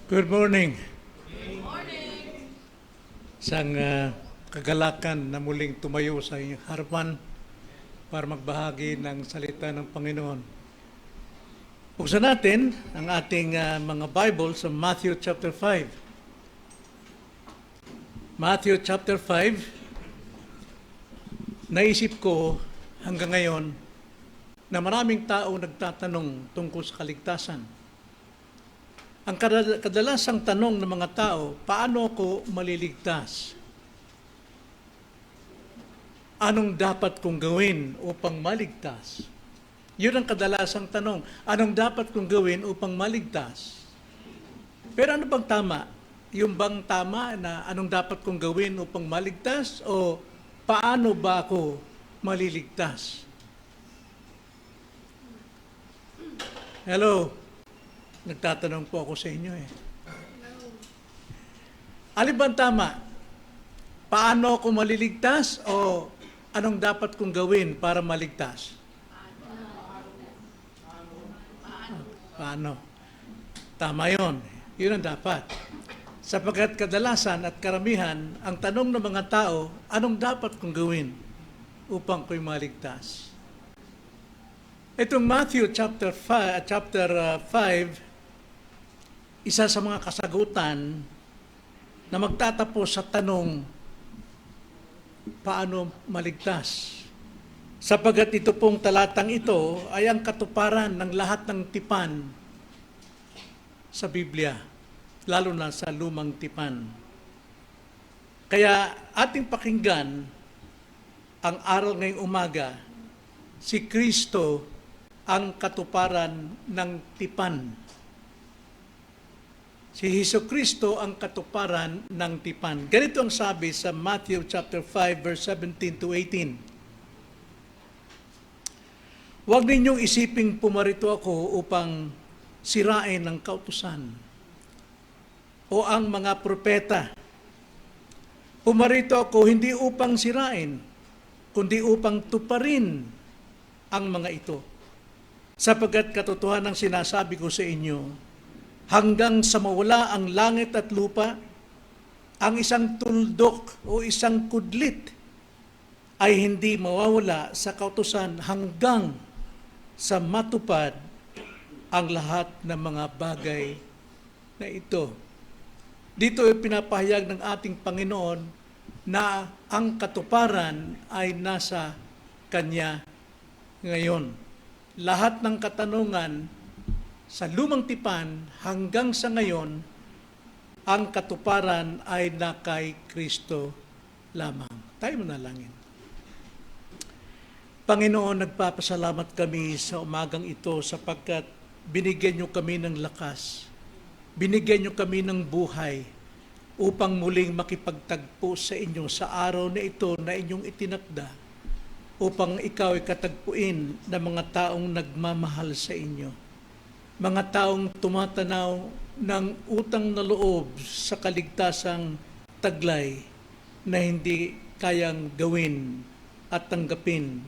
Good morning. Good morning. Isang kagalakan na muling tumayo sa inyong harapan para magbahagi ng salita ng Panginoon. Buksan natin ang ating mga Bible sa Matthew chapter 5. Matthew chapter 5, naisip ko hanggang ngayon na maraming tao nagtatanong tungkol sa kaligtasan. Ang kadalasang tanong ng mga tao, paano ako maliligtas? Anong dapat kong gawin upang maligtas? Yun ang kadalasang tanong. Anong dapat kong gawin upang maligtas? Pero ano bang tama? Yung bang tama na anong dapat kong gawin upang maligtas o paano ba ako maliligtas? Hello? Nagtatanong po ako sa inyo eh. Alin ba ang tama? Paano ako maliligtas o anong dapat kong gawin para maligtas? Paano? Tama yun. Yun ang dapat. Sapagkat kadalasan at karamihan, ang tanong ng mga tao, anong dapat kong gawin upang ko'y maligtas? Itong Matthew chapter 5, isa sa mga kasagutan na magtatapos sa tanong, paano maligtas? Sapagat ito pong talatang ito ay ang katuparan ng lahat ng tipan sa Biblia, lalo na sa lumang tipan. Kaya ating pakinggan ang aral ngayong umaga, si Kristo ang katuparan ng tipan. Si Jesucristo ang katuparan ng tipan. Ganito ang sabi sa Matthew chapter 5 verse 17 to 18. Huwag ninyong isiping pumarito ako upang sirain ang kautusan o ang mga propeta. Pumarito ako hindi upang sirain, kundi upang tuparin ang mga ito. Sapagkat katotohanan ang sinasabi ko sa inyo, hanggang sa mawala ang langit at lupa, ang isang tuldok o isang kudlit ay hindi mawawala sa kautusan hanggang sa matupad ang lahat ng mga bagay na ito. Dito ay pinapahayag ng ating Panginoon na ang katuparan ay nasa Kanya ngayon. Lahat ng katanungan sa lumang tipan hanggang sa ngayon, ang katuparan ay na kay Kristo lamang. Tayo manalangin. Panginoon, nagpapasalamat kami sa umagang ito sapagkat binigyan niyo kami ng lakas, binigyan niyo kami ng buhay upang muling makipagtagpo sa inyo sa araw na ito na inyong itinakda upang ikaw ay katagpuin ng mga taong nagmamahal sa inyo. Mga taong tumatanaw ng utang na loob sa kaligtasang taglay na hindi kayang gawin at tanggapin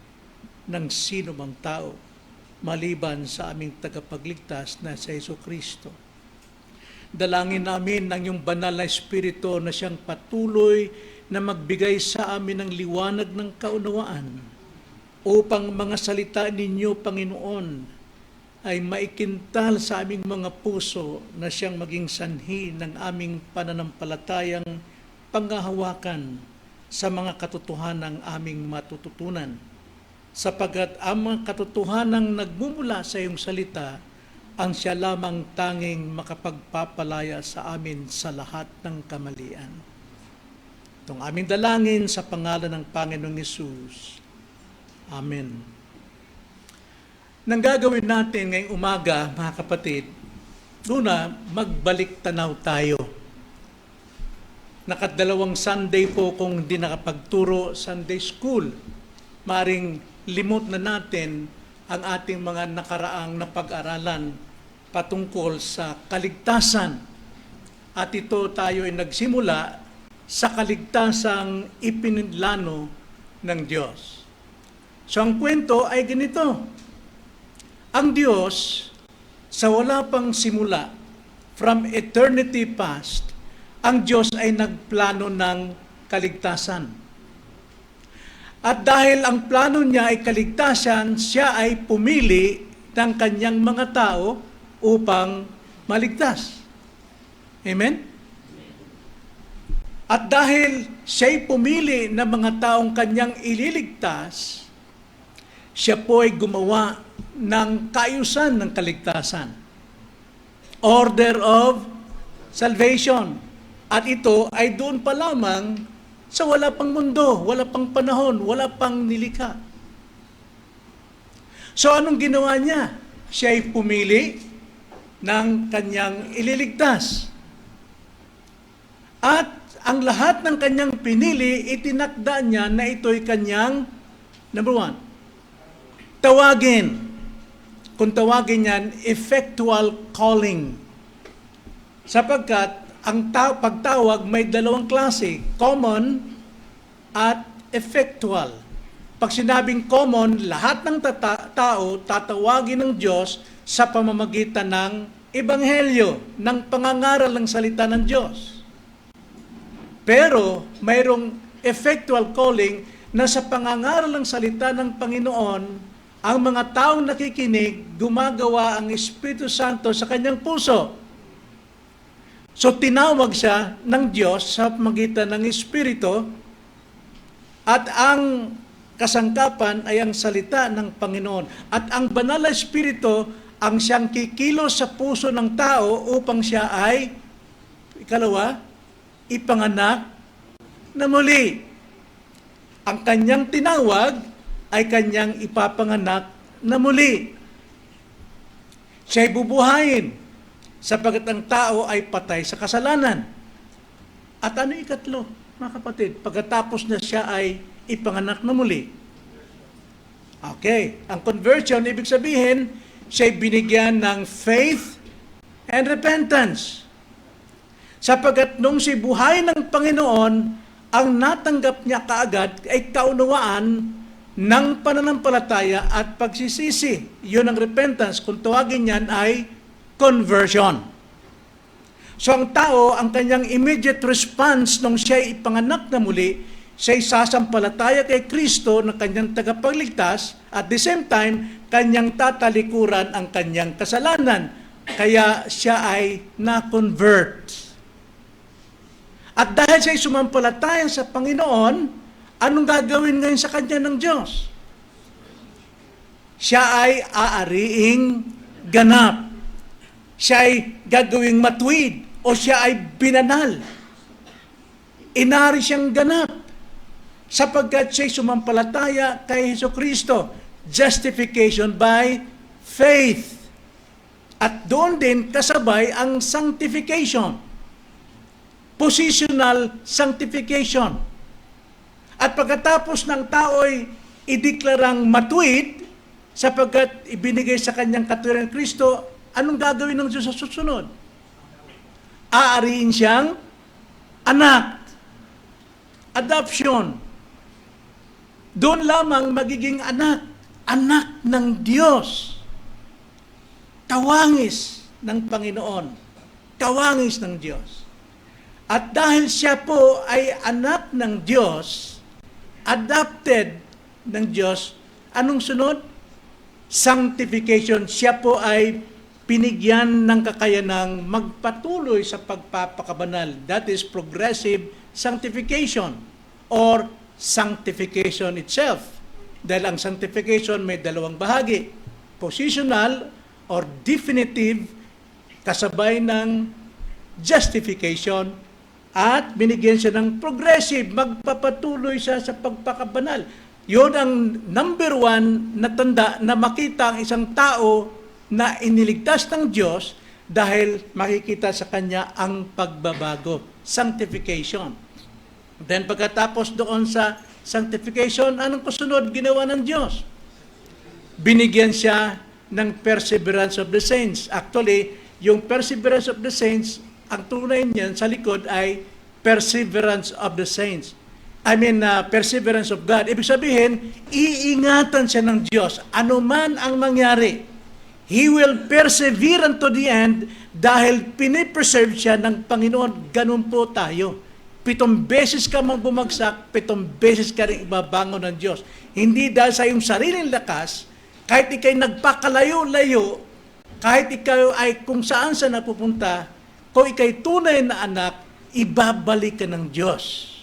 ng sino mang tao maliban sa aming tagapagligtas na sa Jesucristo. Dalangin namin ng iyong banal na Espiritu na siyang patuloy na magbigay sa amin ng liwanag ng kaunawaan upang mga salita ninyo, Panginoon, ay maikintal sa aming mga puso na siyang maging sanhi ng aming pananampalatayang panghahawakan sa mga katotohanang aming matututunan. Sapagat ang mga katotohanang nagmumula sa iyong salita, ang siya lamang tanging makapagpapalaya sa amin sa lahat ng kamalian. Itong aming dalangin sa pangalan ng Panginoong Hesus. Amen. Nang gagawin natin ngayong umaga, mga kapatid, una, magbalik tanaw tayo. Nakadalawang Sunday po kung hindi nakapagturo, Sunday School. Maring limot na natin ang ating mga nakaraang napag-aralan patungkol sa kaligtasan. At ito tayo ay nagsimula sa kaligtasang ipinlano ng Diyos. So ang kwento ay ganito. Ang Diyos, sa wala pang simula, from eternity past, ang Diyos ay nagplano ng kaligtasan. At dahil ang plano niya ay kaligtasan, siya ay pumili ng kanyang mga tao upang maligtas. Amen? At dahil siya'y pumili ng mga taong kanyang ililigtas, siya po ay gumawa ng kaayusan ng kaligtasan. Order of salvation. At ito ay doon pa lamang sa wala pang mundo, wala pang panahon, wala pang nilikha. So anong ginawa niya? Siya ay pumili ng kanyang ililigtas. At ang lahat ng kanyang pinili, itinakda niya na ito'y kanyang, number 1, tawagin. Kung tawagin yan, effectual calling. Sapagkat ang pagtawag may dalawang klase, common at effectual. Pag sinabing common, lahat ng tao tatawagin ng Diyos sa pamamagitan ng ebanghelyo, ng pangangaral ng salita ng Diyos. Pero mayroong effectual calling na sa pangangaral ng salita ng Panginoon, ang mga taong nakikinig, gumagawa ang Espiritu Santo sa kanyang puso. So tinawag siya ng Diyos sa pamamagitan ng Espiritu, at ang kasangkapan ay ang salita ng Panginoon. At ang banal na Espiritu ang siyang kikilos sa puso ng tao upang siya ay, ikalawa, ipanganak na muli. Ang kanyang tinawag ay kanyang ipapanganak na muli. Siya'y bubuhayin sapagkat ang tao ay patay sa kasalanan. At ano ikatlo, mga kapatid? Pagkatapos na siya ay ipanganak na muli. Okay, ang conversion, ibig sabihin, siya'y binigyan ng faith and repentance. Sapagkat nung si buhay ng Panginoon, ang natanggap niya kaagad ay kaunawaan ng pananampalataya at pagsisisi. Yun ang repentance. Kung tawagin yan ay conversion. So ang tao, ang kanyang immediate response nung siya ipanganak na muli, siya'y sasampalataya kay Kristo na kanyang tagapagligtas, at the same time, kanyang tatalikuran ang kanyang kasalanan. Kaya siya ay na-convert. At dahil siya'y sumampalataya sa Panginoon, anong gagawin ngayon sa kanya ng Diyos? Siya ay aariing ganap. Siya ay gagawing matuwid o siya ay binanal. Inari siyang ganap sapagkat siya'y sumampalataya kay Jesucristo. Justification by faith. At doon din kasabay ang sanctification. Positional sanctification. At pagkatapos ng tao ay ideklarang matuwid sapagkat ibinigay sa kanyang katwiran ng Kristo, anong gagawin ng Diyos sa susunod? Aariin siyang anak. Adoption. Doon lamang magiging anak. Anak ng Diyos. Kawangis ng Panginoon. Kawangis ng Diyos. At dahil siya po ay anak ng Diyos, adopted ng Diyos, anong sunod? Sanctification. Siya po ay pinigyan ng kakayanang magpatuloy sa pagpapakabanal. That is progressive sanctification or sanctification itself. Dahil ang sanctification may dalawang bahagi. Positional or definitive, kasabay ng justification, at binigyan siya ng progressive, magpapatuloy siya sa pagpakabanal. Yun ang number 1 na tanda na makita ang isang tao na iniligtas ng Diyos dahil makikita sa kanya ang pagbabago. Sanctification. Then pagkatapos doon sa sanctification, anong kasunod ginawa ng Diyos? Binigyan siya ng perseverance of the saints. Actually, yung perseverance of the saints, ang tunay niyan sa likod ay perseverance of the saints. Perseverance of God. Ibig sabihin, iingatan siya ng Diyos. Ano man ang mangyari, He will persevere unto the end dahil pinipreserve siya ng Panginoon. Ganun po tayo. 7 beses ka mang bumagsak, 7 beses ka rin ibabangon ng Diyos. Hindi dahil sa iyong sariling lakas, kahit ikay nagpakalayo-layo, kahit ikaw ay kung saan sa napupunta, kung ikay tunay na anak, ibabalik ka ng Diyos.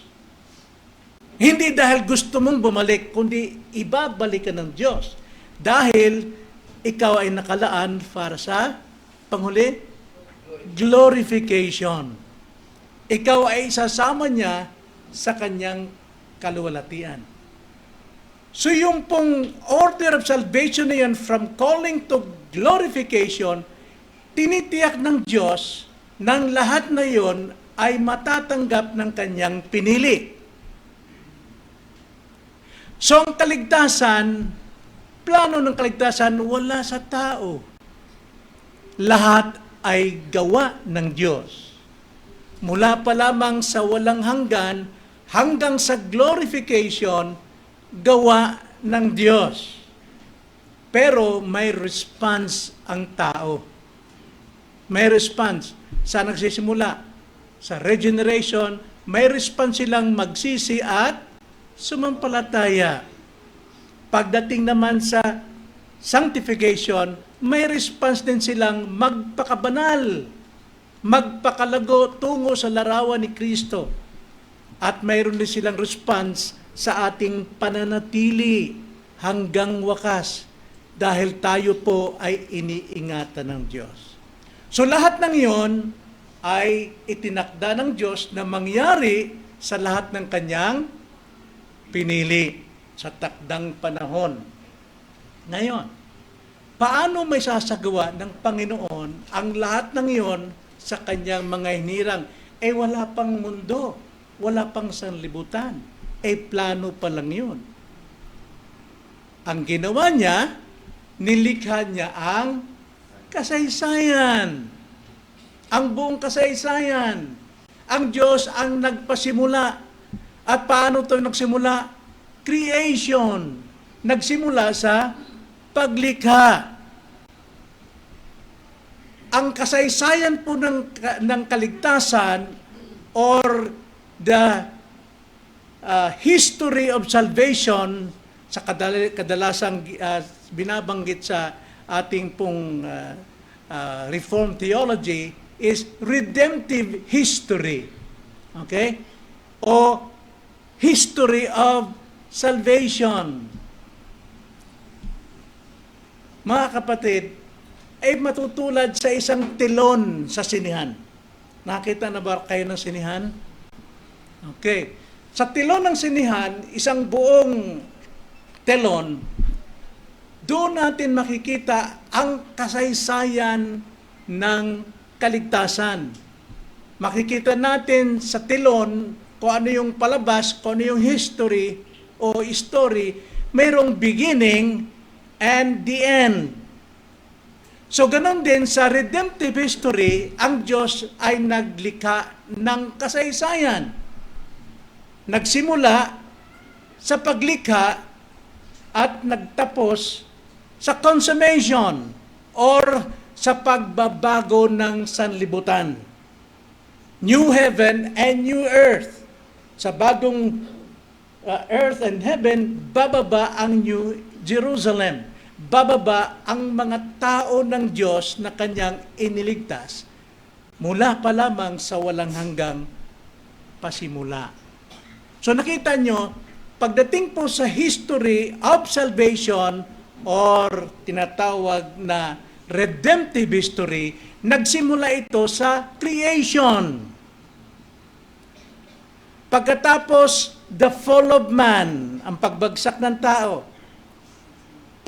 Hindi dahil gusto mong bumalik, kundi ibabalik ka ng Diyos. Dahil ikaw ay nakalaan para sa panghuli, glorification. Ikaw ay isasama niya sa kanyang kaluwalhatian. So yung pong order of salvation na yan from calling to glorification, tinitiyak ng Diyos ng lahat na yon ay matatanggap ng kanyang pinili. So ang kaligtasan, plano ng kaligtasan, wala sa tao. Lahat ay gawa ng Diyos. Mula pa lamang sa walang hanggan, hanggang sa glorification, gawa ng Diyos. Pero may response ang tao. May response. Sa nagsisimula, sa regeneration, may response silang magsisi at sumampalataya. Pagdating naman sa sanctification, may response din silang magpakabanal, magpakalago tungo sa larawan ni Kristo. At mayroon din silang response sa ating pananatili hanggang wakas dahil tayo po ay iniingatan ng Diyos. So lahat ng iyon ay itinakda ng Diyos na mangyari sa lahat ng kanyang pinili sa takdang panahon. Ngayon, paano may sasagawa ng Panginoon ang lahat ng iyon sa kanyang mga hinirang? Wala pang mundo, wala pang sanlibutan. Plano pa lang yun. Ang ginawa niya, nilikha niya ang kasaysayan. Ang buong kasaysayan. Ang Diyos ang nagpasimula. At paano ito nagsimula? Creation. Nagsimula sa paglikha. Ang kasaysayan po ng kaligtasan or the history of salvation sa kadalasang binabanggit sa ating pong Reformed theology is redemptive history. Okay? O history of salvation. Mga kapatid, ay matutulad sa isang telon sa sinihan. Nakita na ba kayo ng sinihan? Okay. Sa telon ng sinihan, isang buong telon, doon natin makikita ang kasaysayan ng kaligtasan. Makikita natin sa telon kung ano yung palabas, kung ano yung history o story, mayroong beginning and the end. So ganon din sa redemptive history, ang Diyos ay naglikha ng kasaysayan. Nagsimula sa paglikha at nagtapos sa consummation or sa pagbabago ng sanlibutan. New heaven and new earth. Sa bagong earth and heaven, bababa ang New Jerusalem. Bababa ang mga tao ng Diyos na kanyang iniligtas mula pa lamang sa walang hanggang pasimula. So nakita nyo, pagdating po sa history of salvation or tinatawag na redemptive history, nagsimula ito sa creation. Pagkatapos, the fall of man, ang pagbagsak ng tao.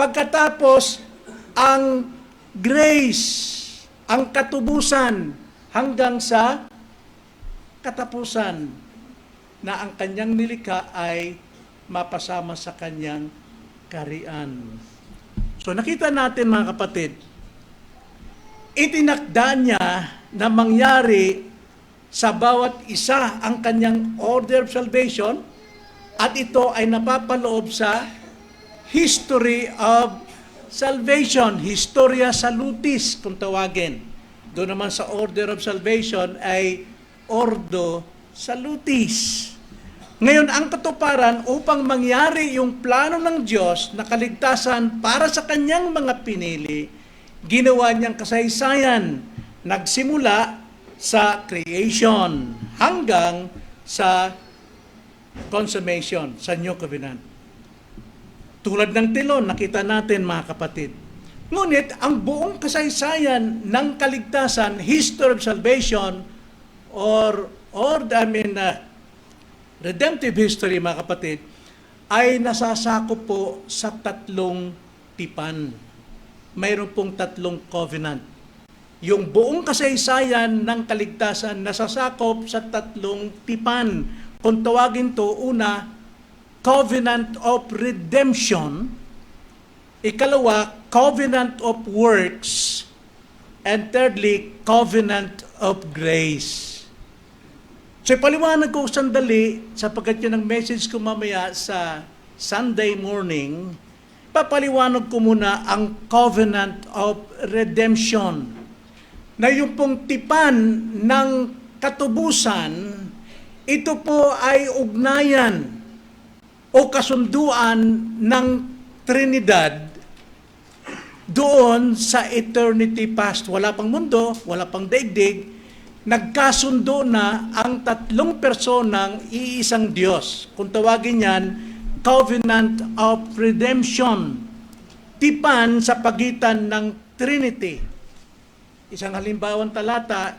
Pagkatapos, ang grace, ang katubusan, hanggang sa katapusan na ang kanyang nilikha ay mapasama sa kanyang kaharian. So nakita natin mga kapatid, itinakda niya na mangyari sa bawat isa ang kanyang order of salvation at ito ay napapaloob sa history of salvation, Historia Salutis kung tawagin. Doon naman sa Order of Salvation ay Ordo Salutis. Ngayon, ang katuparan upang mangyari yung plano ng Diyos na kaligtasan para sa kanyang mga pinili, ginawa niyang kasaysayan. Nagsimula sa creation hanggang sa consummation, sa New Covenant. Tulad ng tilon, nakita natin mga kapatid. Ngunit ang buong kasaysayan ng kaligtasan, history of salvation, redemptive history mga kapatid, ay nasasakop po sa tatlong tipan. Mayroon pong tatlong covenant. Yung buong kasaysayan ng kaligtasan nasasakop sa tatlong tipan. Kung tawagin to, una, covenant of redemption. Ikalawa, covenant of works. And thirdly, covenant of grace. So, paliwanag ko sandali, sapagkat yun ang message ko mamaya sa Sunday morning, papaliwanag ko muna ang covenant of redemption. Na yung pong tipan ng katubusan, ito po ay ugnayan o kasunduan ng Trinidad doon sa eternity past. Wala pang mundo, wala pang daigdig, nagkasundo na ang tatlong personang iisang Diyos. Kung tawagin yan, Covenant of Redemption. Tipan sa pagitan ng Trinity. Isang halimbawang talata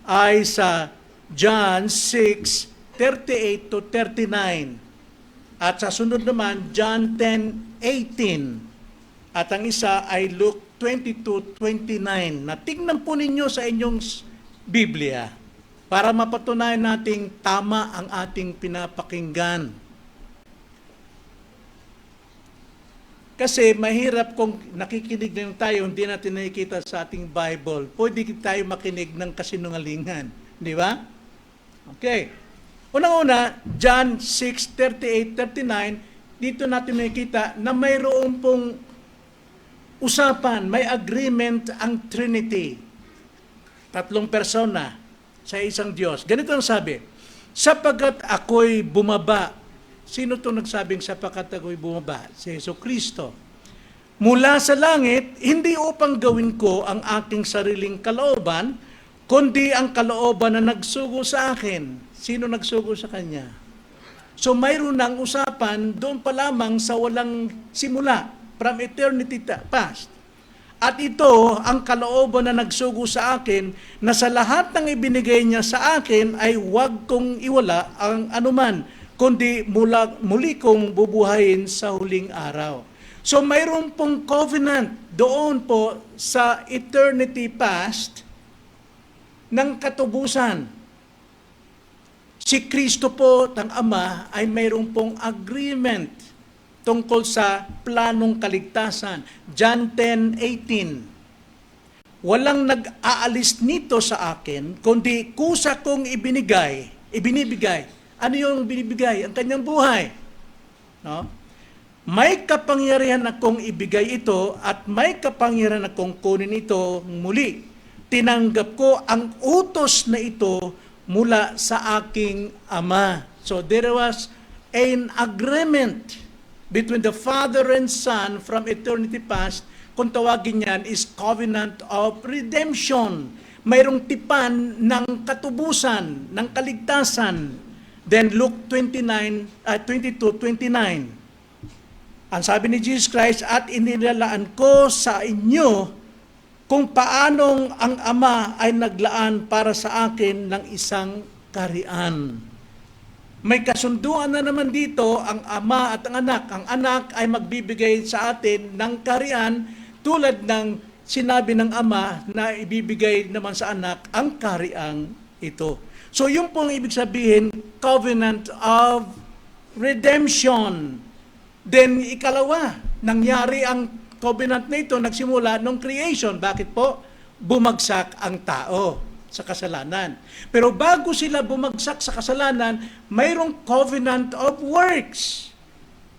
ay sa John 6:38 to 39. At sa sunod naman, John 10:18. At ang isa ay Luke 22:29. Na tingnan po ninyo sa inyong Biblia para mapatunayan nating tama ang ating pinapakinggan. Kasi mahirap kung nakikinig lang tayo, hindi natin nakikita sa ating Bible. Pwede tayo makinig ng kasinungalingan. Di ba? Okay. Unang-una, John 6:38-39, dito natin nakikita na mayroon pong usapan, may agreement ang Trinity. Tatlong persona sa isang Diyos. Ganito ang sabi, sapagkat ako'y bumaba. Sino itong nagsabing sapagkat ako'y bumaba? Si Jesucristo. Mula sa langit, hindi upang gawin ko ang aking sariling kalooban, kundi ang kalooban na nagsugo sa akin. Sino nagsugo sa Kanya? So mayroon ng usapan doon pa lamang sa walang simula. From eternity past. At ito, ang kalooban na nagsugo sa akin, na sa lahat ng ibinigay niya sa akin ay huwag kong iwala ang anuman, kundi muli kong bubuhayin sa huling araw. So mayroon pong covenant doon po sa eternity past ng katubusan. Si Kristo po, ang Ama, ay mayroon pong agreement tungkol sa planong kaligtasan. John 10:18. Walang nag-aalis nito sa akin, kundi kusa kong ibinibigay. Ano yung binibigay? Ang kanyang buhay. No? May kapangyarihan akong ibigay ito at may kapangyarihan akong kunin ito muli. Tinanggap ko ang utos na ito mula sa aking Ama. So there was an agreement between the Father and Son from eternity past. Kung tawagin yan is covenant of redemption. Mayroong tipan ng katubusan, ng kaligtasan. Then Luke 22:29. Ang sabi ni Jesus Christ, at inilalaan ko sa inyo kung paanong ang Ama ay naglaan para sa akin ng isang kaharian. May kasunduan na naman dito ang Ama at ang Anak. Ang Anak ay magbibigay sa atin ng kaharian tulad ng sinabi ng Ama na ibibigay naman sa Anak ang kahariang ito. So yung pong ibig sabihin, covenant of redemption. Then ikalawa, nangyari ang covenant na ito, nagsimula nung creation. Bakit po? Bumagsak ang tao sa kasalanan. Pero bago sila bumagsak sa kasalanan, mayroong covenant of works.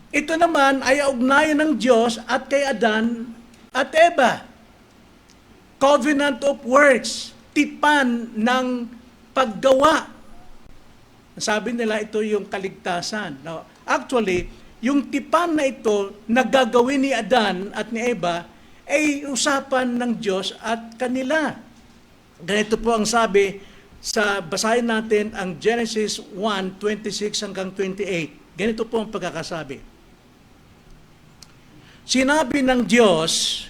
Ito naman ay ugnayan ng Diyos at kay Adan at Eva. Covenant of works, tipan ng paggawa. Sabi nila ito yung kaligtasan. Now, actually, yung tipan na ito na gagawin ni Adan at ni Eva ay usapan ng Diyos at kanila. Ganito po ang sabi sa basahin natin ang Genesis 1:26 hanggang 28. Ganito po ang pagkakasabi. Sinabi ng Diyos,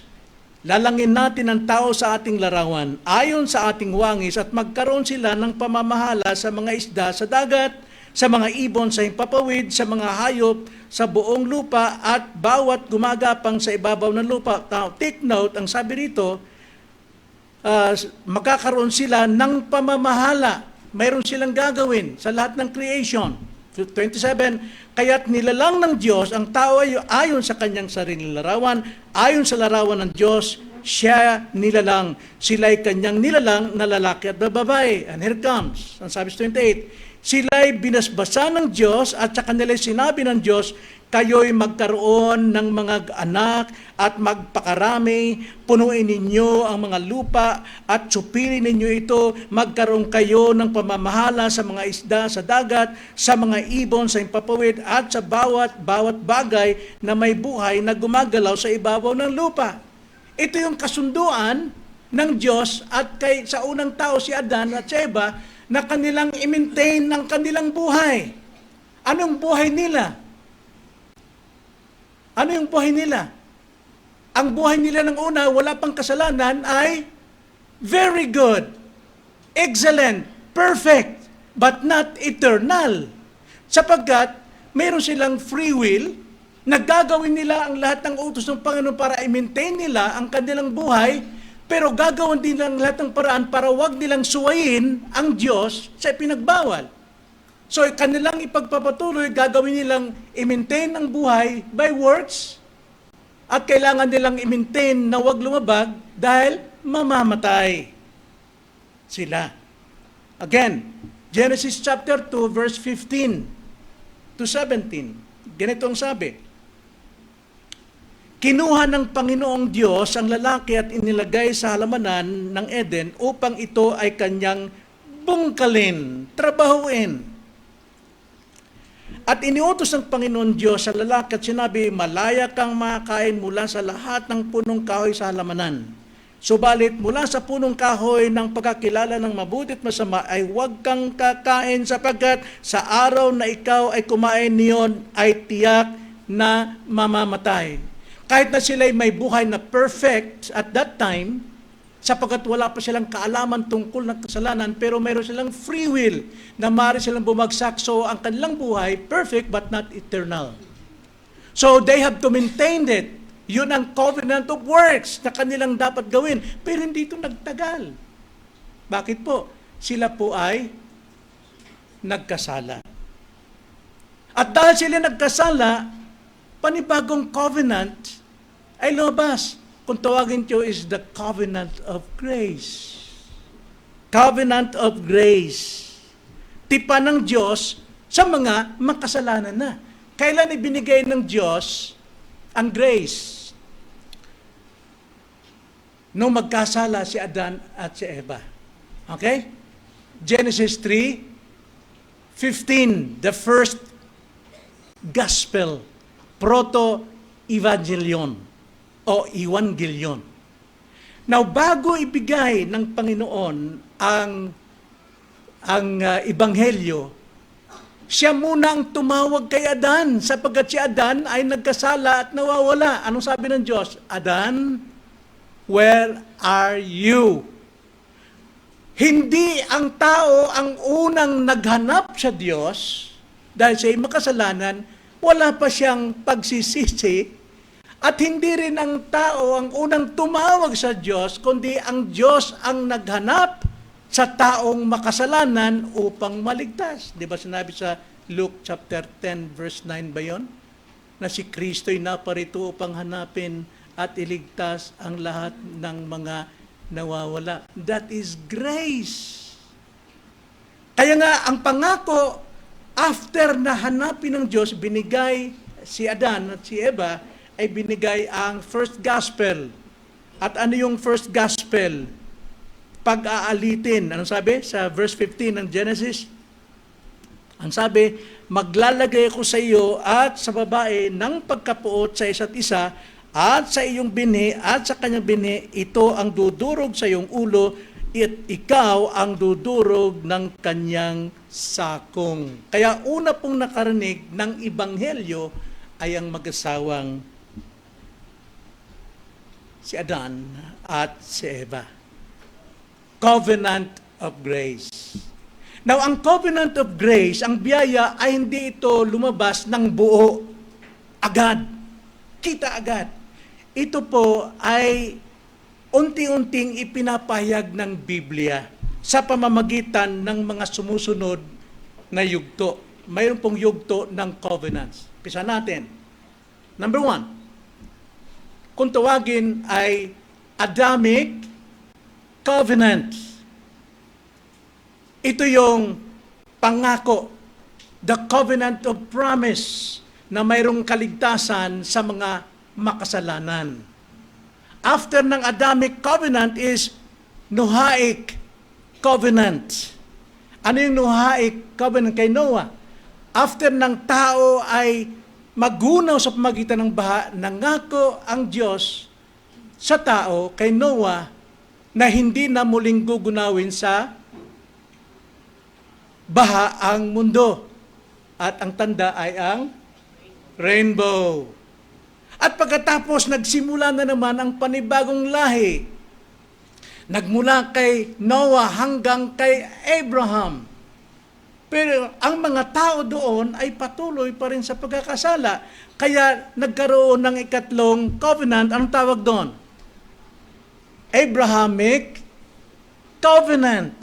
lalangin natin ang tao sa ating larawan, ayon sa ating wangis, at magkaroon sila ng pamamahala sa mga isda sa dagat, sa mga ibon sa himpapawid, sa mga hayop sa buong lupa, at bawat gumagapang sa ibabaw ng lupa. Now, take note, ang sabi rito, magkakaroon sila ng pamamahala. Mayroon silang gagawin sa lahat ng creation. 27, kaya't nilalang ng Diyos ang tao ay ayon sa kanyang sariling larawan, ayon sa larawan ng Diyos, siya nilalang. Sila'y kanyang nilalang na lalaki at babae. And here comes, ang sabi sa 28, sila'y binasbasa ng Diyos at sa kanila'y sinabi ng Diyos, kayo'y magkaroon ng mga anak at magpakarami, punuin ninyo ang mga lupa at supilin ninyo ito, magkaroon kayo ng pamamahala sa mga isda sa dagat, sa mga ibon sa himpapawid at sa bawat bagay na may buhay na gumagalaw sa ibabaw ng lupa. Ito yung kasunduan ng Diyos at sa unang tao si Adan at si Eva na kanilang i-maintain ng kanilang buhay. Anong buhay nila? Ano yung buhay nila? Ang buhay nila ng una, wala pang kasalanan, ay very good, excellent, perfect, but not eternal. Sapagkat mayroon silang free will, nagagawin nila ang lahat ng utos ng Panginoon para i-maintain nila ang kanilang buhay, pero gagawin din ang lahat ng paraan para wag nilang suwayin ang Diyos sa pinagbawal. So, kanilang ipagpapatuloy, gagawin nilang i-maintain ang buhay by works at kailangan nilang i-maintain na huwag lumabag dahil mamamatay sila. Again, Genesis chapter 2, verse 15 to 17. Ganito ang sabi. Kinuha ng Panginoong Diyos ang lalaki at inilagay sa halamanan ng Eden upang ito ay kanyang bungkalin, trabahuin. At iniutos ng Panginoon Diyos sa lalaki at sinabi, malaya kang makain mula sa lahat ng punong kahoy sa halamanan. Subalit mula sa punong kahoy ng pagkakilala ng mabuti at masama ay huwag kang kakain sapagkat sa araw na ikaw ay kumain niyon ay tiyak na mamamatay. Kahit na sila'y may buhay na perfect at that time, sapagkat wala pa silang kaalaman tungkol ng kasalanan, pero mayroon silang free will na maaari silang bumagsak. So, ang kanilang buhay, perfect but not eternal. So, they have to maintain it. Yun ang covenant of works na kanilang dapat gawin. Pero hindi ito nagtagal. Bakit po? Sila po ay nagkasala. At dahil sila nagkasala, panibagong covenant ay lumabas. Kung tawagin ito is the covenant of grace. Covenant of grace. Tipan ng Diyos sa mga makasalanan na. Kailan ibinigay ng Diyos ang grace? Nung magkasala si Adan at si Eva. Okay? Genesis 3:15, the first gospel, proto-evangelion o Evangelion. Now, bago ibigay ng Panginoon ang Ebanghelyo, siya muna ang tumawag kay Adan sapagkat si Adan ay nagkasala at nawawala. Anong sabi ng Diyos? Adan, where are you? Hindi ang tao ang unang naghanap sa Diyos dahil siya'y makasalanan, wala pa siyang pagsisisi. At hindi rin ang tao ang unang tumawag sa Diyos, kundi ang Diyos ang naghanap sa taong makasalanan upang maligtas. Di ba sinabi sa Luke chapter 10 verse 9 ba yun? Na si Kristo'y naparito upang hanapin at iligtas ang lahat ng mga nawawala. That is grace. Kaya nga, ang pangako, after na hanapin ng Diyos, binigay si Adan at si Eva, ay binigay ang first gospel, At ano yung first gospel? Pag-aalitin. Anong sabi sa verse 15 ng Genesis? Ang sabi, maglalagay ako sa iyo at sa babae ng pagkapuot sa isa't isa at sa iyong binhi at sa kanyang binhi, ito ang dudurog sa iyong ulo at ikaw ang dudurog ng kanyang sakong. Kaya una pong nakarinig ng Ebanghelyo ay ang mag-asawang si Adan at si Eva. Covenant of grace. Now, ang covenant of grace, ang biyaya ay hindi ito lumabas ng buo agad. Kita agad. Ito po ay unti-unting ipinapahayag ng Biblia sa pamamagitan ng mga sumusunod na yugto. Mayroon pong yugto ng covenants. Pisa natin. Number 1, kung tawagin ay Adamic covenant. Ito yung pangako, the covenant of promise, na mayroong kaligtasan sa mga makasalanan. After ng Adamic covenant is Noahic covenant. Ano yung Noahic covenant kay Noah? After ng tao ay magunaw sa pamagitan ng baha, nangako ang Diyos sa tao kay Noah na hindi na muling gugunawin sa baha ang mundo. At ang tanda ay ang rainbow. At pagkatapos, nagsimula na naman ang panibagong lahi. Nagmula kay Noah hanggang kay Abraham. Pero ang mga tao doon ay patuloy pa rin sa pagkakasala. Kaya nagkaroon ng ikatlong covenant. Anong tawag doon? Abrahamic covenant.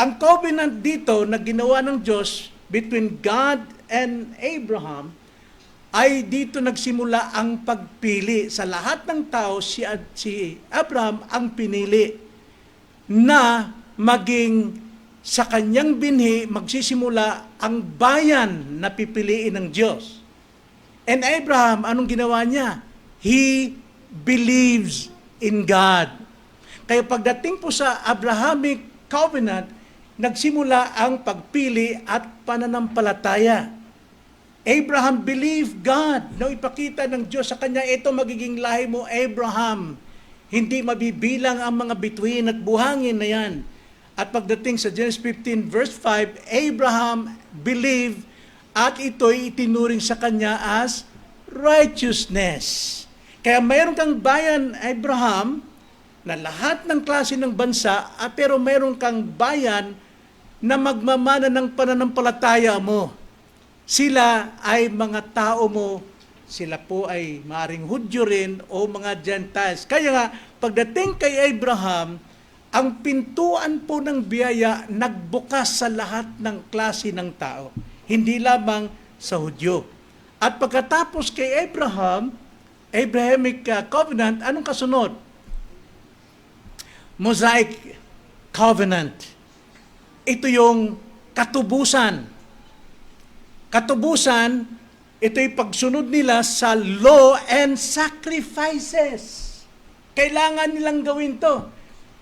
Ang covenant dito na ginawa ng Diyos between God and Abraham ay dito nagsimula ang pagpili. Sa lahat ng tao, si Abraham ang pinili na maging sa kanyang binhi magsisimula ang bayan na pipiliin ng Diyos. And Abraham, anong ginawa niya? He believes in God. Kaya pagdating po sa Abrahamic covenant, nagsimula ang pagpili at pananampalataya. Abraham believed God. Nung ipakita ng Diyos sa kanya, ito magiging lahi mo, Abraham. Hindi mabibilang ang mga bituin at buhangin na yan. At pagdating sa Genesis 15 verse 5, Abraham believed at ito'y itinuring sa kanya as righteousness. Kaya mayroon kang bayan, Abraham, na lahat ng klase ng bansa, pero mayroon kang bayan na magmamana ng pananampalataya mo. Sila ay mga tao mo, sila po ay maaring Hudyo rin o mga Gentiles. Kaya nga, pagdating kay Abraham, ang pintuan po ng biyaya nagbukas sa lahat ng klase ng tao, hindi lamang sa Hudyo. At pagkatapos kay Abraham, Abrahamic covenant, anong kasunod? Mosaic covenant. Ito yung katubusan. Katubusan, ito'y pagsunod nila sa law and sacrifices. Kailangan nilang gawin to.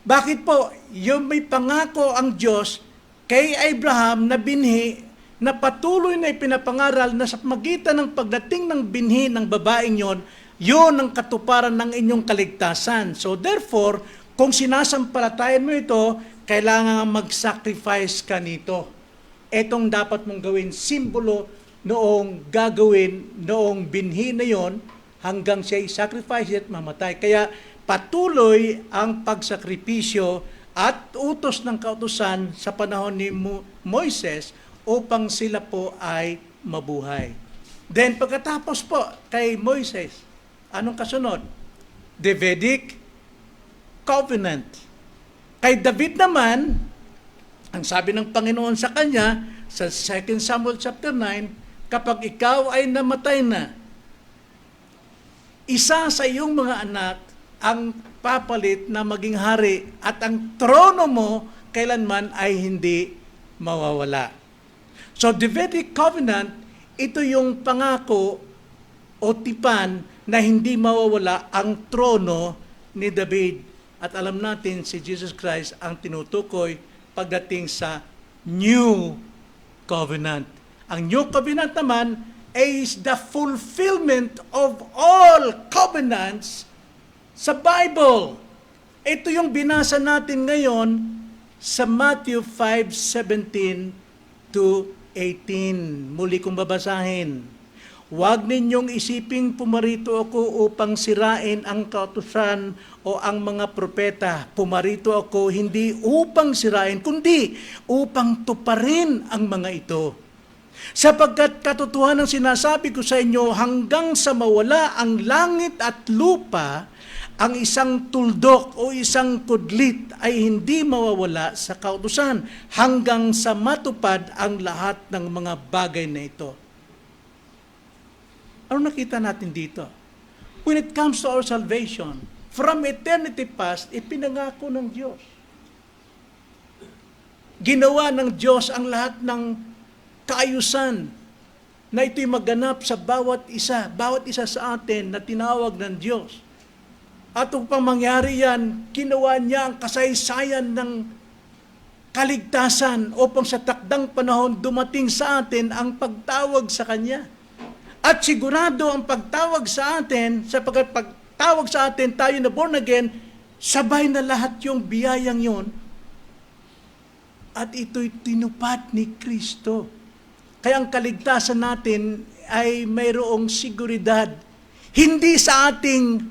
Bakit po? Yung may pangako ang Diyos kay Abraham na binhi na patuloy na ipinapangaral na sa magitan ng pagdating ng binhi ng babaeng yon, yun ang katuparan ng inyong kaligtasan. So therefore, kung sinasampalatayan mo ito, kailangan mag-sacrifice ka nito. Etong dapat mong gawin, simbolo noong gagawin, noong binhi na yon, hanggang siya'y sacrifice at mamatay. Kaya patuloy ang pagsakripisyo at utos ng kautusan sa panahon ni Moises upang sila po ay mabuhay. Then pagkatapos po kay Moises, anong kasunod? Davidic covenant. Kay David naman, ang sabi ng Panginoon sa kanya, sa 2 Samuel chapter 9, kapag ikaw ay namatay na, isa sa iyong mga anak ang papalit na maging hari at ang trono mo kailanman ay hindi mawawala. So, Davidic covenant, ito yung pangako o tipan na hindi mawawala ang trono ni David. At alam natin si Jesus Christ ang tinutukoy pagdating sa New Covenant. Ang New Covenant naman is the fulfillment of all covenants sa Bible. Ito yung binasa natin ngayon sa Matthew 5:17 to 18. Muli kong babasahin. Huwag ninyong isiping pumarito ako upang sirain ang kautusan o ang mga propeta. Pumarito ako hindi upang sirain, kundi upang tuparin ang mga ito. Sapagkat katotohanan ang sinasabi ko sa inyo, hanggang sa mawala ang langit at lupa, ang isang tuldok o isang kudlit ay hindi mawawala sa kautusan hanggang sa matupad ang lahat ng mga bagay na ito. Ano nakita natin dito? When it comes to our salvation, from eternity past, ipinangako ng Diyos. Ginawa ng Diyos ang lahat ng kaayusan na ito'y maganap sa bawat isa sa atin na tinawag ng Diyos. At upang mangyari yan, ginawa niya ang kasaysayan ng kaligtasan upang sa takdang panahon dumating sa atin ang pagtawag sa Kanya. At sigurado ang pagtawag sa atin, sapagkat pagtawag sa atin, tayo na born again, sabay na lahat yung biyayang yun. At ito'y tinupad ni Kristo. Kaya ang kaligtasan natin ay mayroong seguridad. Hindi sa ating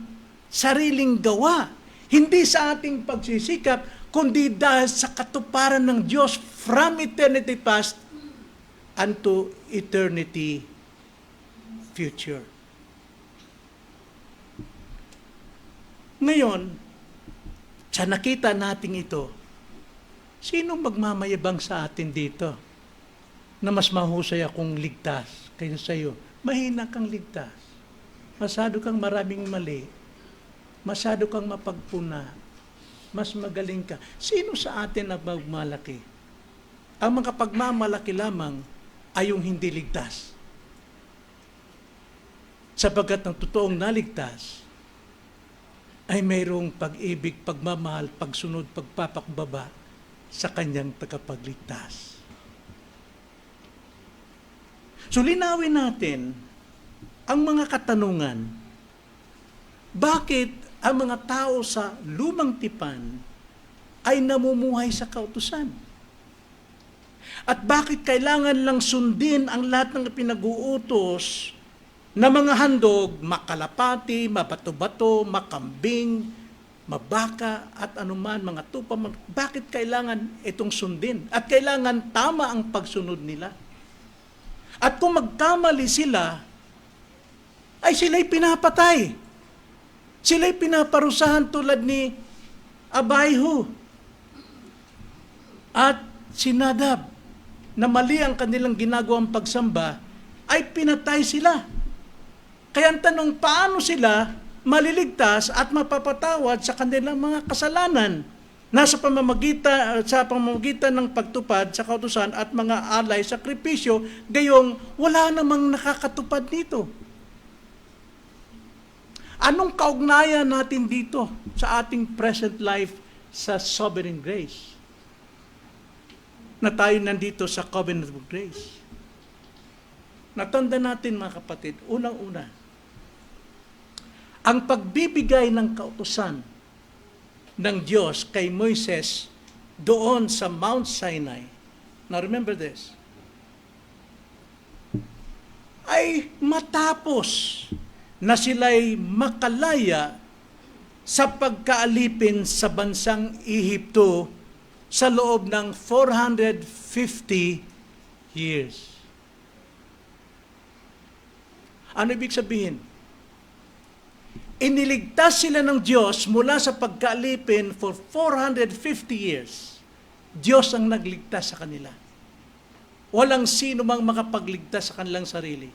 sariling gawa, hindi sa ating pagsisikap, kundi dahil sa katuparan ng Diyos from eternity past unto eternity future. Ngayon, sa nakita natin ito, sino magmamayabang sa atin dito na mas mahusay akong ligtas kaysa sa iyo? Mahina kang ligtas. Masyado kang maraming mali. Masyado kang mapagpuna. Mas magaling ka. Sino sa atin ang magmalaki? Ang mga pagmamalaki lamang ay yung hindi ligtas. Sapagkat ang totoong naligtas ay mayroong pag-ibig, pagmamahal, pagsunod, pagpapakbaba sa kanyang tagapagligtas. So linawin natin ang mga katanungan. Bakit ang mga tao sa lumang tipan ay namumuhay sa kautusan? At bakit kailangan lang sundin ang lahat ng pinag-uutos na mga handog, makalapati, mabato-bato, makambing, mabaka, at anuman, mga tupa? Bakit kailangan itong sundin? At kailangan tama ang pagsunod nila? At kung magkamali sila, ay sila'y pinapatay. Sila'y pinaparusahan tulad ni Abihu at si Nadab, na mali ang kanilang ginagawang pagsamba, ay pinatay sila. Kaya ang tanong, paano sila maliligtas at mapapatawad sa kanilang mga kasalanan? Sa pamamagitan ng pagtupad sa kautusan at mga alay, sakripisyo, gayong wala namang nakakatupad nito. Anong kaugnayan natin dito sa ating present life sa sovereign grace? Na tayo nandito sa covenant of grace. Natanda natin mga kapatid, unang-una, ang pagbibigay ng kautusan ng Diyos kay Moises doon sa Mount Sinai. Now remember this. Ay matapos na sila'y makalaya sa pagkaalipin sa bansang Ehipto sa loob ng 450 years. Ano ibig sabihin? Iniligtas sila ng Diyos mula sa pagkaalipin for 450 years. Diyos ang nagligtas sa kanila. Walang sino mang makapagligtas sa kanilang sarili.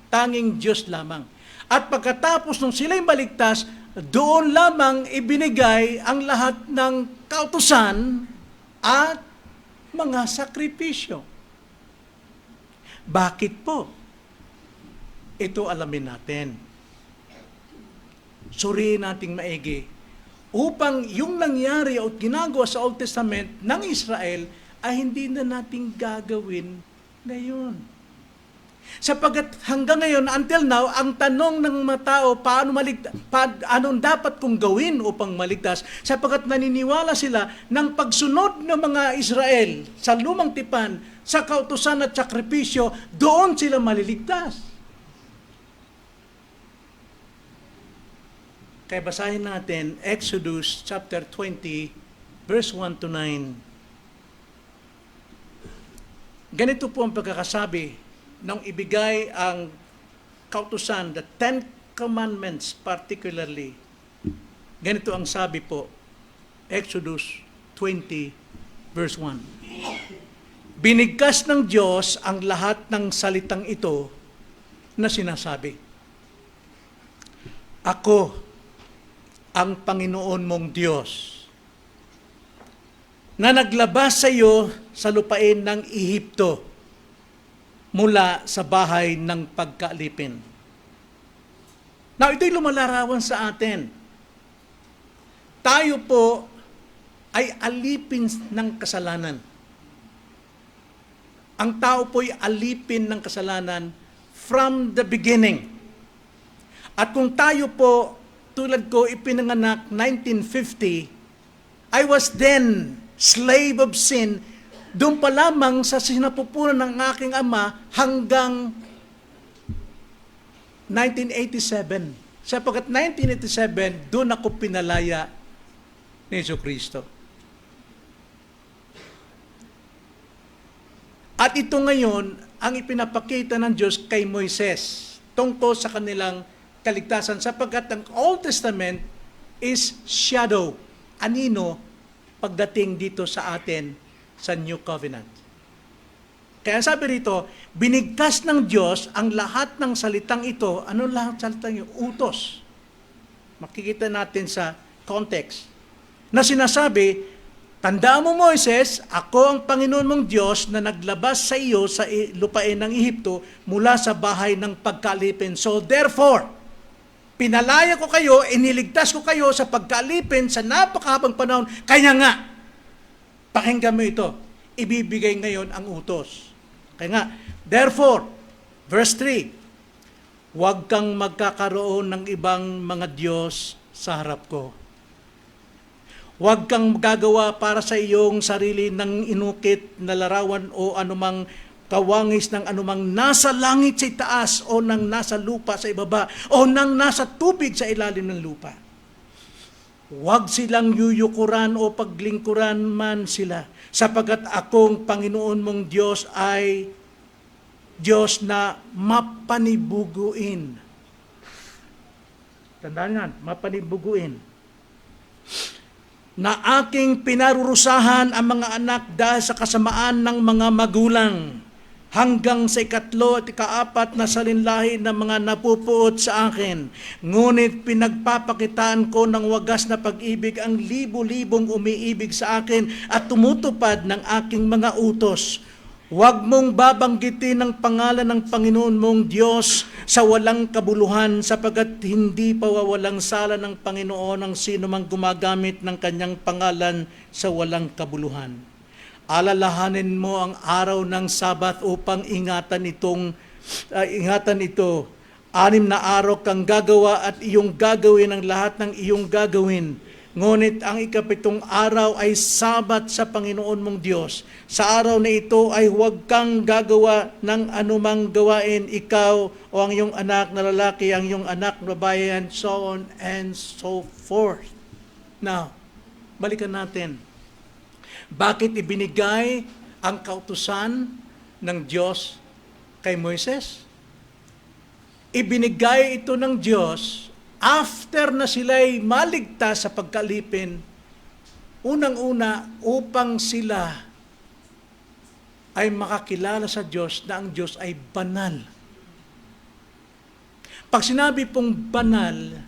Tanging Diyos lamang. At pagkatapos nung sila'y maligtas, doon lamang ibinigay ang lahat ng kautusan at mga sakripisyo. Bakit po? Ito alamin natin. Suriin nating maigi. upang yung nangyari o ginagawa sa Old Testament ng Israel ay hindi na natin gagawin ngayon. Sapagat hanggang ngayon, until now, ang tanong ng mga tao, anong dapat kong gawin upang maligtas? Sapagat naniniwala sila ng pagsunod ng mga Israel sa lumang tipan, sa kautusan at sakripisyo, doon sila maliligtas. Kaya basahin natin Exodus chapter 20, verse 1 to 9. Ganito po ang pagkakasabi nang ibigay ang kautusan, the Ten Commandments particularly. Ganito ang sabi po, Exodus 20, verse 1. Binigkas ng Diyos ang lahat ng salitang ito na sinasabi, Ako ang Panginoon mong Diyos na naglabas sa iyo sa lupain ng Ehipto mula sa bahay ng pagkaalipin. Now, ito'y lumalarawan sa atin. Tayo po ay alipin ng kasalanan. Ang tao po'y alipin ng kasalanan from the beginning. At kung tayo po, tulad ko, ipinanganak 1950, I was then slave of sin. Doon pa lamang sa sinapupunan ng aking ama hanggang 1987. Sapagkat 1987, doon ako pinalaya ni Jesucristo. At ito ngayon, ang ipinapakita ng Diyos kay Moises tungkol sa kanilang kaligtasan. Sapagkat ang Old Testament is shadow, anino, pagdating dito sa atin sa New Covenant. Kaya sabi rito, binigkas ng Diyos ang lahat ng salitang ito. Ano lahat salitang ito? Utos. Makikita natin sa context. Na sinasabi, tandaan mo Moises, ako ang Panginoon mong Diyos na naglabas sa iyo sa lupain ng Ehipto mula sa bahay ng pagkalipin. So therefore, pinalaya ko kayo, iniligtas ko kayo sa pagkalipin sa napakahabang panahon. Kaya nga, pakinggan mo ito, ibibigay ngayon ang utos. Kaya nga, therefore, verse 3, huwag kang magkakaroon ng ibang mga Diyos sa harap ko. Huwag kang gagawa para sa iyong sarili ng inukit na larawan o anumang kawangis ng anumang nasa langit sa itaas o ng nasa lupa sa ibaba o ng nasa tubig sa ilalim ng lupa. Huwag silang yuyukuran o paglingkuran man sila, sapagat akong Panginoon mong Diyos ay Diyos na mapanibuguin. Tandaan yan, mapanibuguin. Na aking pinarurusahan ang mga anak dahil sa kasamaan ng mga magulang, hanggang sa ikatlo at ikaapat na salinlahi ng mga napupuot sa akin. Ngunit pinagpapakitaan ko ng wagas na pag-ibig ang libo-libong umiibig sa akin at tumutupad ng aking mga utos. Huwag mong babanggitin ang pangalan ng Panginoon mong Diyos sa walang kabuluhan, sapagat hindi pawawalang sala ng Panginoon ang sino mang gumagamit ng kanyang pangalan sa walang kabuluhan. Alalahanin mo ang araw ng Sabat upang ingatan ito. 6 na araw kang gagawa at iyong gagawin ang lahat ng iyong gagawin. Ngunit ang 7 araw ay Sabat sa Panginoon mong Diyos. Sa araw na ito ay huwag kang gagawa ng anumang gawain, ikaw o ang iyong anak na lalaki, ang iyong anak na babae, and so on and so forth. Now, balikan natin. Bakit ibinigay ang kautusan ng Diyos kay Moises? Ibinigay ito ng Diyos after na sila'y maligtas sa pagkalipin, unang-una upang sila ay makakilala sa Diyos na ang Diyos ay banal. Pag sinabi pong banal,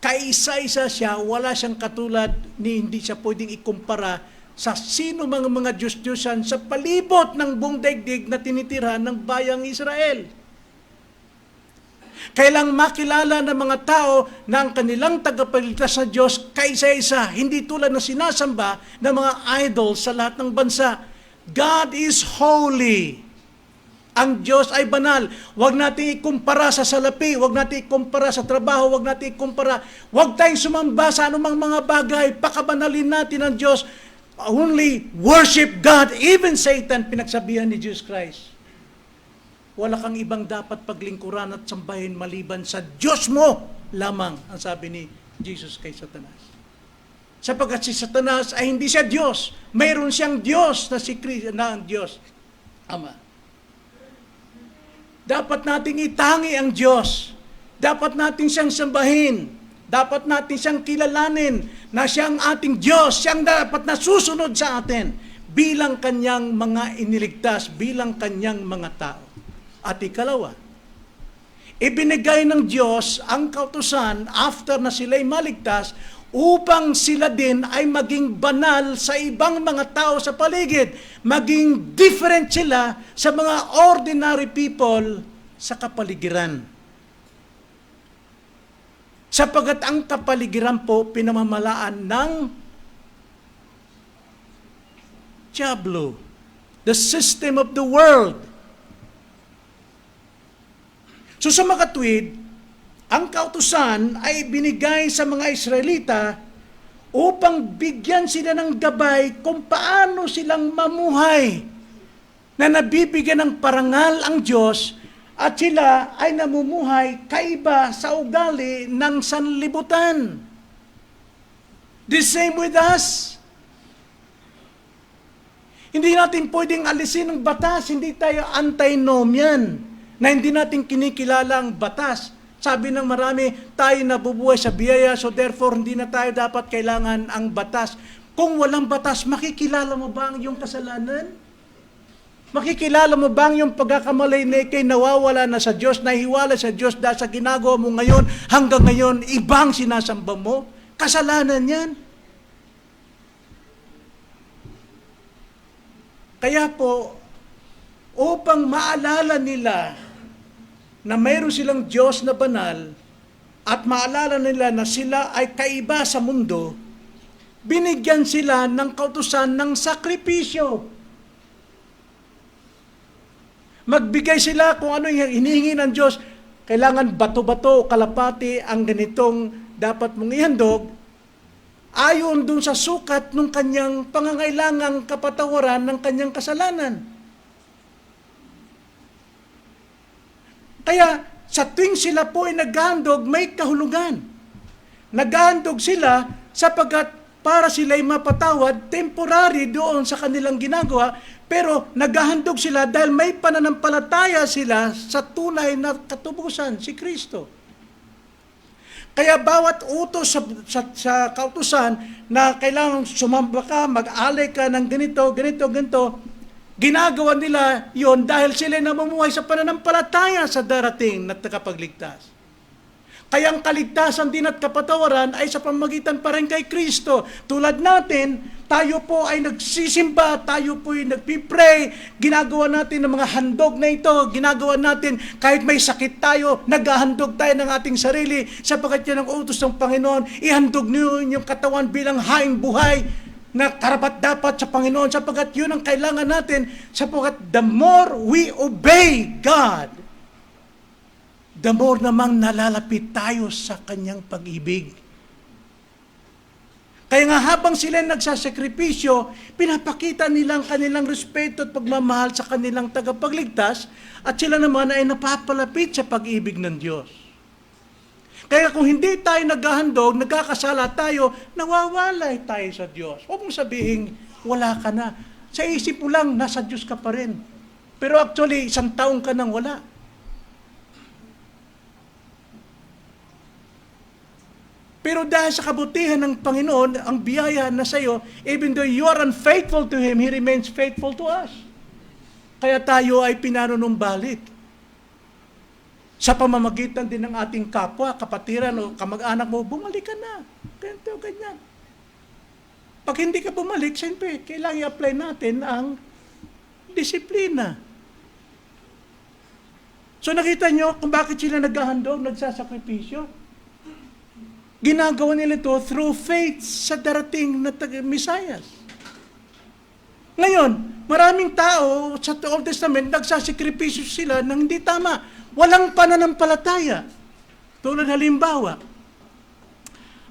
kaisa-isa siya, wala siyang katulad, hindi siya pwedeng ikumpara sa sino mga Diyos-Diyosan sa palibot ng buong daigdig na tinitirhan ng bayang Israel. Kailang makilala ng mga tao na ang kanilang tagapagligtas na Diyos kaisa-isa, hindi tulad ng sinasamba ng mga idols sa lahat ng bansa. God is holy. Ang Diyos ay banal. Huwag natin ikumpara sa salapi, huwag natin ikumpara sa trabaho, huwag natin ikumpara. Huwag tayong sumamba sa anumang mga bagay. Pakabanalin natin ang Diyos. Only worship God. Even Satan, pinagsabihan ni Jesus Christ. Wala kang ibang dapat paglingkuran at sambahin maliban sa Diyos mo lamang, ang sabi ni Jesus kay Satanas. Sapagkat si Satanas ay hindi siya Diyos. Mayroon siyang Diyos na si Kristo, na ang Diyos, Ama. Dapat nating itangi ang Diyos. Dapat nating siyang sambahin. Dapat natin siyang kilalanin na siyang ating Diyos. Siyang dapat nasusunod sa atin bilang kanyang mga iniligtas, bilang kanyang mga tao. At ikalawa, ibinigay ng Diyos ang kautusan after na sila'y maligtas upang sila din ay maging banal sa ibang mga tao sa paligid. Maging different sila sa mga ordinary people sa kapaligiran. Sapagat ang kapaligiran po pinamamalaan ng Diablo, the system of the world. So sa makatwid, ang kautusan ay binigay sa mga Israelita upang bigyan sila ng gabay kung paano silang mamuhay na nabibigyan ng parangal ang Diyos at sila ay namumuhay kaiba sa ugali ng sanlibutan. The same with us. Hindi natin pwedeng alisin ang batas, hindi tayo antinomian na hindi natin kinikilala ang batas. Sabi ng marami, tayo nabubuhay sa biyaya, so therefore hindi na tayo dapat kailangan ang batas. Kung walang batas, makikilala mo ba ang iyong kasalanan? Makikilala mo ba ang iyong pagkakamali na ikay nawawala na sa Diyos, nahiwala sa Diyos dahil sa ginagawa mo ngayon, hanggang ngayon, ibang sinasamba mo? Kasalanan yan. Kaya po, upang maalala nila na mayroon silang Diyos na banal at maalala nila na sila ay kaiba sa mundo, binigyan sila ng kautusan ng sakripisyo. Magbigay sila kung ano yung hinihingi ng Diyos. Kailangan bato-bato, kalapati ang ganitong dapat mong ihandog ayon dun sa sukat ng kanyang pangangailangang kapatawaran ng kanyang kasalanan. Kaya sa tuwing sila po ay naghahandog, may kahulugan. Naghahandog sila sapagkat para sila'y mapatawad, temporary doon sa kanilang ginagawa, pero naghahandog sila dahil may pananampalataya sila sa tunay na katubusan, si Kristo. Kaya bawat utos sa kautusan na kailangan sumamba ka, mag-alay ka ng ganito, ginagawa nila yon dahil sila namumuhay sa pananampalataya sa darating na tagapagligtas. Kaya ang kaligtasan din at kapatawaran ay sa pamamagitan pa rin kay Kristo. Tulad natin, tayo po ay nagsisimba, tayo po ay nagpipray, ginagawa natin ng mga handog na ito, ginagawa natin kahit may sakit tayo, naghahandog tayo ng ating sarili, sapagkat yan ang utos ng Panginoon, ihandog niyo inyong katawan bilang haing buhay, na karapat-dapat sa Panginoon, sapagkat yun ang kailangan natin, sapagkat the more we obey God, the more namang nalalapit tayo sa kanyang pag-ibig. Kaya nga habang sila nagsasakripisyo, pinapakita nilang kanilang respeto at pagmamahal sa kanilang tagapagligtas, at sila naman ay napapalapit sa pag-ibig ng Diyos. Kaya kung hindi tayo naghahandog, nagkakasala tayo, nawawalay tayo sa Diyos. Huwag mong sabihin, wala ka na. Sa isip mo lang, nasa Diyos ka pa rin. Pero actually, 1 taong ka nang wala. Pero dahil sa kabutihan ng Panginoon, ang biyaya na sa iyo, even though you are unfaithful to Him, He remains faithful to us. Kaya tayo ay pinanunumbalik. Sa pamamagitan din ng ating kapwa, kapatiran o kamag-anak mo, bumalik ka na. Ganito, ganyan. Pag hindi ka bumalik, siyempre, kailangan i-apply natin ang disiplina. So nakita nyo kung bakit sila naghahandog, nagsasakripisyo. Ginagawa nila ito through faith sa darating na Mesiyas. Ngayon, maraming tao sa Old Testament nagsasakripisyo sila nang hindi tama. Walang pananampalataya. Tulad halimbawa,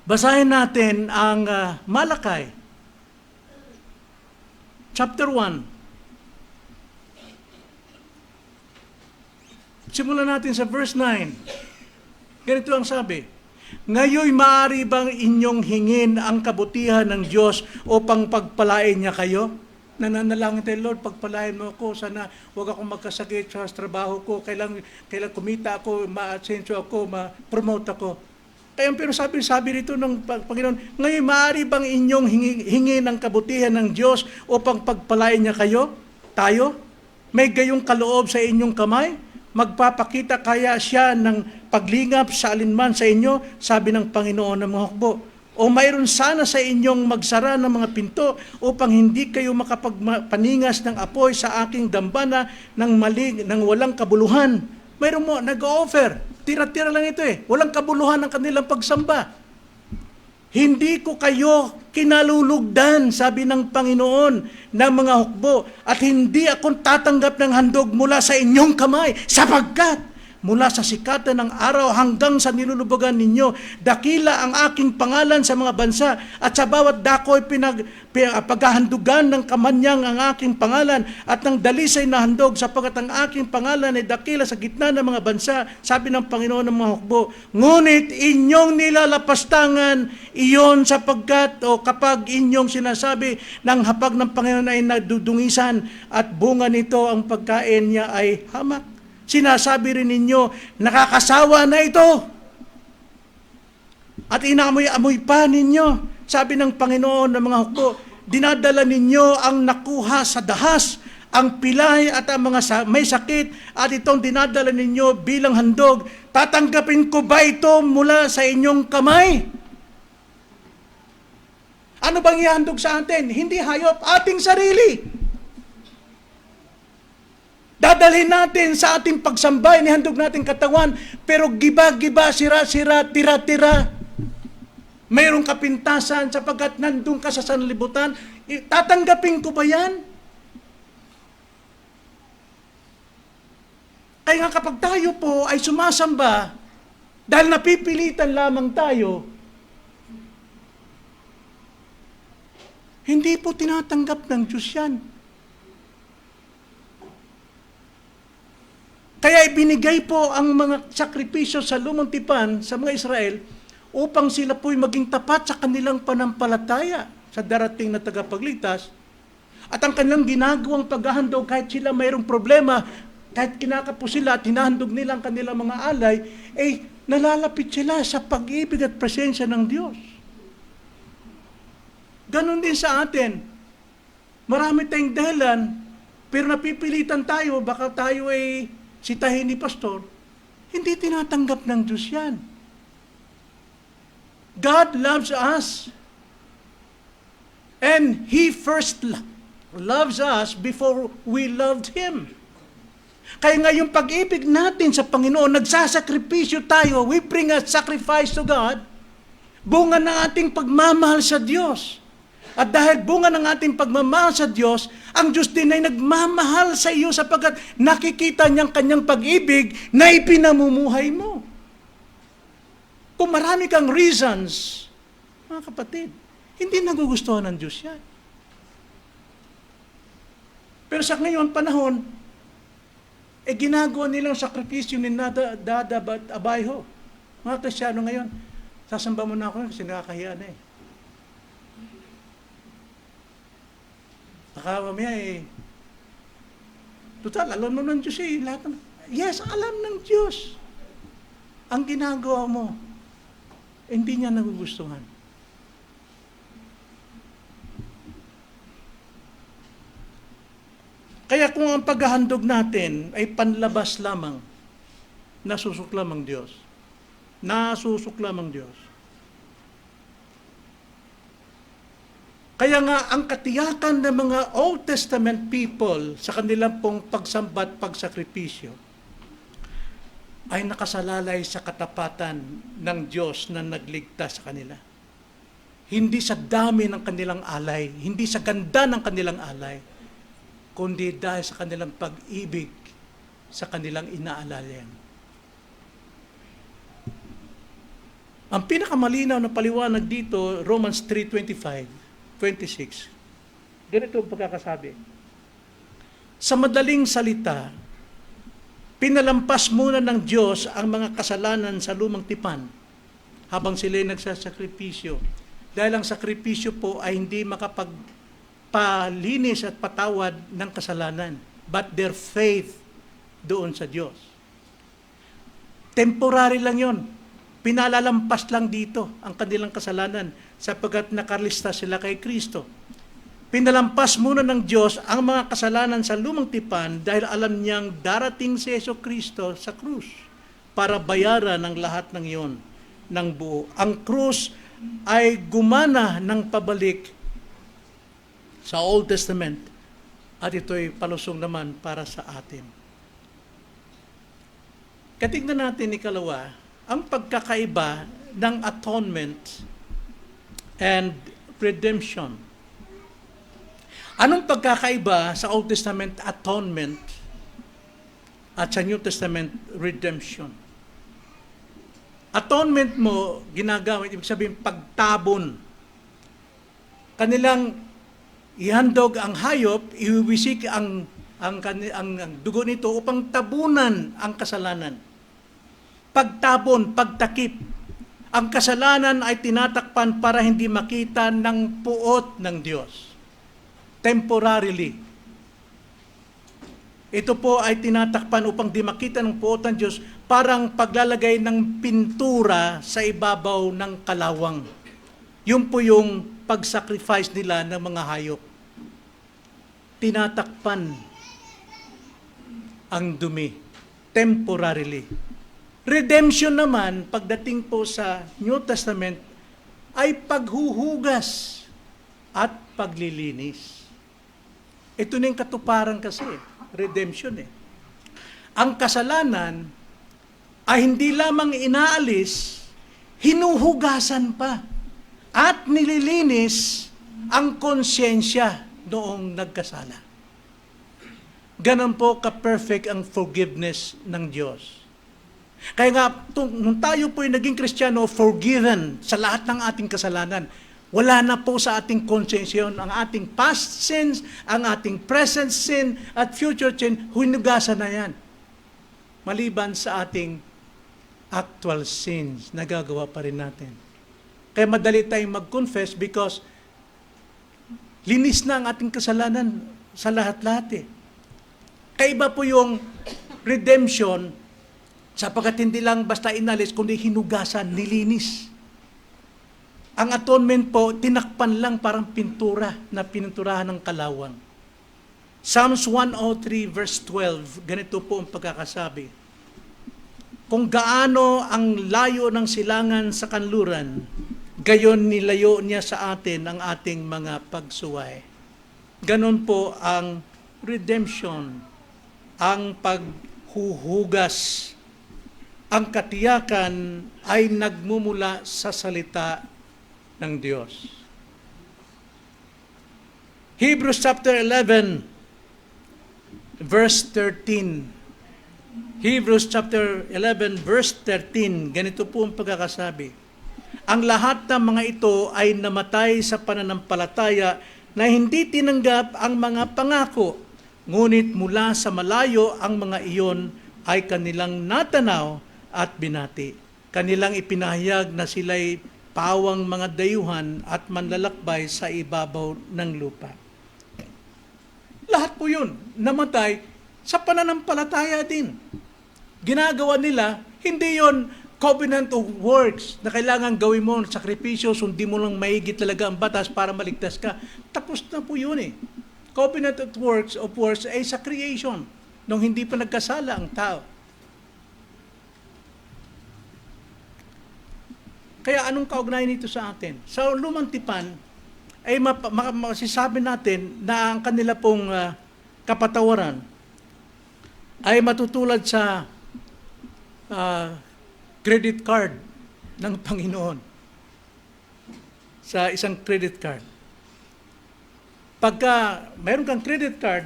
basahin natin ang Malakay, chapter 1. Simulan natin sa verse 9. Ganito ang sabi, ngayon maaari bang inyong hingin ang kabutihan ng Diyos upang pagpalain niya kayo? Nananalangin tayo, Lord, pagpalain mo ako, sana huwag akong magkasakit sa trabaho ko, kailang kumita ako, ma-ascenso ako, ma-promote ako. Kaya pero sabi rito ng Panginoon, ngayon maaari bang inyong hingin ang kabutihan ng Diyos upang pagpalain niya kayo? Tayo? May gayong kaloob sa inyong kamay? Magpapakita kaya siya ng paglingap sa alinman sa inyo, sabi ng Panginoon ng mga hukbo. O mayroon sana sa inyong magsara ng mga pinto upang hindi kayo makapagpaningas ng apoy sa aking dambana ng walang kabuluhan. Mayroon mo, nag-offer. Tira-tira lang ito eh. Walang kabuluhan ang kanilang pagsamba. Hindi ko kayo kinalulugdan, sabi ng Panginoon ng mga hukbo, at hindi ako tatanggap ng handog mula sa inyong kamay, sapagkat mula sa sikatan ng araw hanggang sa nilulubagan ninyo, dakila ang aking pangalan sa mga bansa, at sa bawat dako'y paghahandugan ng kamanyang ang aking pangalan, at ng dalisay na handog, sapagkat ang aking pangalan ay dakila sa gitna ng mga bansa, sabi ng Panginoon ng mga hukbo. Ngunit inyong nilalapastangan iyon sapagkat, o kapag inyong sinasabi ng hapag ng Panginoon ay nadudungisan, at bunga nito ang pagkain niya ay hamak. Sinasabi rin ninyo, nakakasawa na ito. At inamoy-amoy pa ninyo. Sabi ng Panginoon ng mga hukbo, dinadala ninyo ang nakuha sa dahas, ang pilay at ang mga may sakit, at itong dinadala ninyo bilang handog. Tatanggapin ko ba ito mula sa inyong kamay? Ano bang ihandog sa atin? Hindi hayop, ating sarili. Dadalhin natin sa ating pagsamba, inihandog natin katawan, pero giba-giba, sira-sira, tira-tira. Mayroong kapintasan sapagkat nandun ka sa sanlibutan. Tatanggapin ko ba yan? Kaya nga kapag tayo po ay sumasamba, dahil napipilitan lamang tayo, hindi po tinatanggap ng Diyos yan. Kaya ibinigay po ang mga sakripisyo sa lumang tipan sa mga Israel upang sila po'y maging tapat sa kanilang panampalataya sa darating na tagapagligtas. At ang kanilang ginagawang paghahandog kahit sila mayroong problema, kahit kinakapo sila at hinahandog nila ang kanilang mga alay, nalalapit sila sa pag-ibig at presensya ng Diyos. Ganon din sa atin. Marami tayong dahilan, pero napipilitan tayo, baka tayo ay sitahin ni pastor, hindi tinatanggap ng Diyos yan. God loves us. And He first loves us before we loved Him. Kaya nga yung pag-ibig natin sa Panginoon, nagsasakripisyo tayo, we bring a sacrifice to God, bunga ng ating pagmamahal sa Diyos. At dahil bunga ng ating pagmamahal sa Diyos, ang Diyos din ay nagmamahal sa iyo sapagkat nakikita niyang kanyang pag-ibig na ipinamumuhay mo. Kung marami kang reasons, mga kapatid, hindi nagugustuhan ng Diyos yan. Pero sa ngayon panahon, ginagawa nilang sakripisyo ni Dada Abayho. Mga Kristyano ngayon, sasamba mo na ako kasi nakakahiya na eh. Mamaya total, alam mo ng Diyos lahat yes, alam ng Diyos. Ang ginagawa mo, hindi niya nagugustuhan. Kaya kung ang paghahandog natin ay panlabas lamang, nasusuklam ang Diyos. Nasusuklam ang Diyos. Kaya nga, ang katiyakan ng mga Old Testament people sa kanilang pong pagsambat, pagsakripisyo, ay nakasalalay sa katapatan ng Diyos na nagligtas sa kanila. Hindi sa dami ng kanilang alay, hindi sa ganda ng kanilang alay, kundi dahil sa kanilang pag-ibig sa kanilang inaalalayan. Ang pinakamalinaw na paliwanag dito, Romans 3:25, 26. Ganito ang pagkakasabi. Sa madaling salita, pinalampas muna ng Diyos ang mga kasalanan sa lumang tipan habang sila'y nagsasakripisyo. Dahil ang sakripisyo po ay hindi makapagpalinis at patawad ng kasalanan, but their faith doon sa Diyos. Temporary lang yon. Pinalalampas lang dito ang kanilang kasalanan sapagkat nakalista sila kay Kristo. Pinalampas muna ng Diyos ang mga kasalanan sa lumang tipan dahil alam niyang darating si Jesucristo sa krus para bayaran ang lahat ng iyon ng buo. Ang krus ay gumana ng pabalik sa Old Testament at ito'y palusong naman para sa atin. Katignan natin ikalawa, ang pagkakaiba ng atonement and redemption. Anong pagkakaiba sa Old Testament atonement at sa New Testament redemption? Atonement mo, ginagamit, ibig sabihin pagtabon. Kanilang ihandog ang hayop, iwiwisik ang dugo nito upang tabunan ang kasalanan. Pagtabon, pagtakip. Ang kasalanan ay tinatakpan para hindi makita ng puot ng Diyos. Temporarily. Ito po ay tinatakpan upang di makita ng puot ng Diyos, parang paglalagay ng pintura sa ibabaw ng kalawang. Yun po yung pag-sacrifice nila ng mga hayop. Tinatakpan ang dumi. Temporarily. Redemption naman, pagdating po sa New Testament, ay paghuhugas at paglilinis. Ito na yung katuparan kasi, redemption eh. Ang kasalanan ay hindi lamang inaalis, hinuhugasan pa at nililinis ang konsyensya noong nagkasala. Ganon po ka-perfect ang forgiveness ng Diyos. Kaya nga, nung tayo po ay naging Kristiyano, forgiven sa lahat ng ating kasalanan, wala na po sa ating konsensya ang ating past sins, ang ating present sin, at future sin, hinugasan na yan. Maliban sa ating actual sins, nagagawa pa rin natin. Kaya madali tayong mag-confess because linis na ang ating kasalanan sa lahat-lahat eh. Kaiba po yung redemption, sapagkat hindi lang basta inalis, kundi hinugasan, nilinis. Ang atonement po, tinakpan lang parang pintura na pininturahan ng kalawang. Psalms 103 verse 12, ganito po ang pagkakasabi. Kung gaano ang layo ng silangan sa kanluran, gayon nilayo niya sa atin ang ating mga pagsuway. Ganon po ang redemption, ang paghuhugas. Ang katiyakan ay nagmumula sa salita ng Diyos. Hebrews chapter 11, verse 13. Hebrews chapter 11, verse 13. Ganito po ang pagkakasabi. Ang lahat ng mga ito ay namatay sa pananampalataya na hindi tinanggap ang mga pangako, ngunit mula sa malayo ang mga iyon ay kanilang natanaw at binati. Kanilang ipinahayag na sila'y pawang mga dayuhan at manlalakbay sa ibabaw ng lupa. Lahat po yun, namatay sa pananampalataya din. Ginagawa nila, hindi yon covenant of works na kailangan gawin mo ng sakripisyo, sundin mo lang maigit talaga ang batas para maligtas ka. Tapos na po yun eh. Covenant of works ay sa creation, nung hindi pa nagkasala ang tao. Kaya anong kaugnayan nito sa atin? Sa lumang tipan, ay masisabi natin na ang kanila pong kapatawaran ay matutulad sa ah, credit card ng Panginoon sa isang credit card. Pagka mayroon kang credit card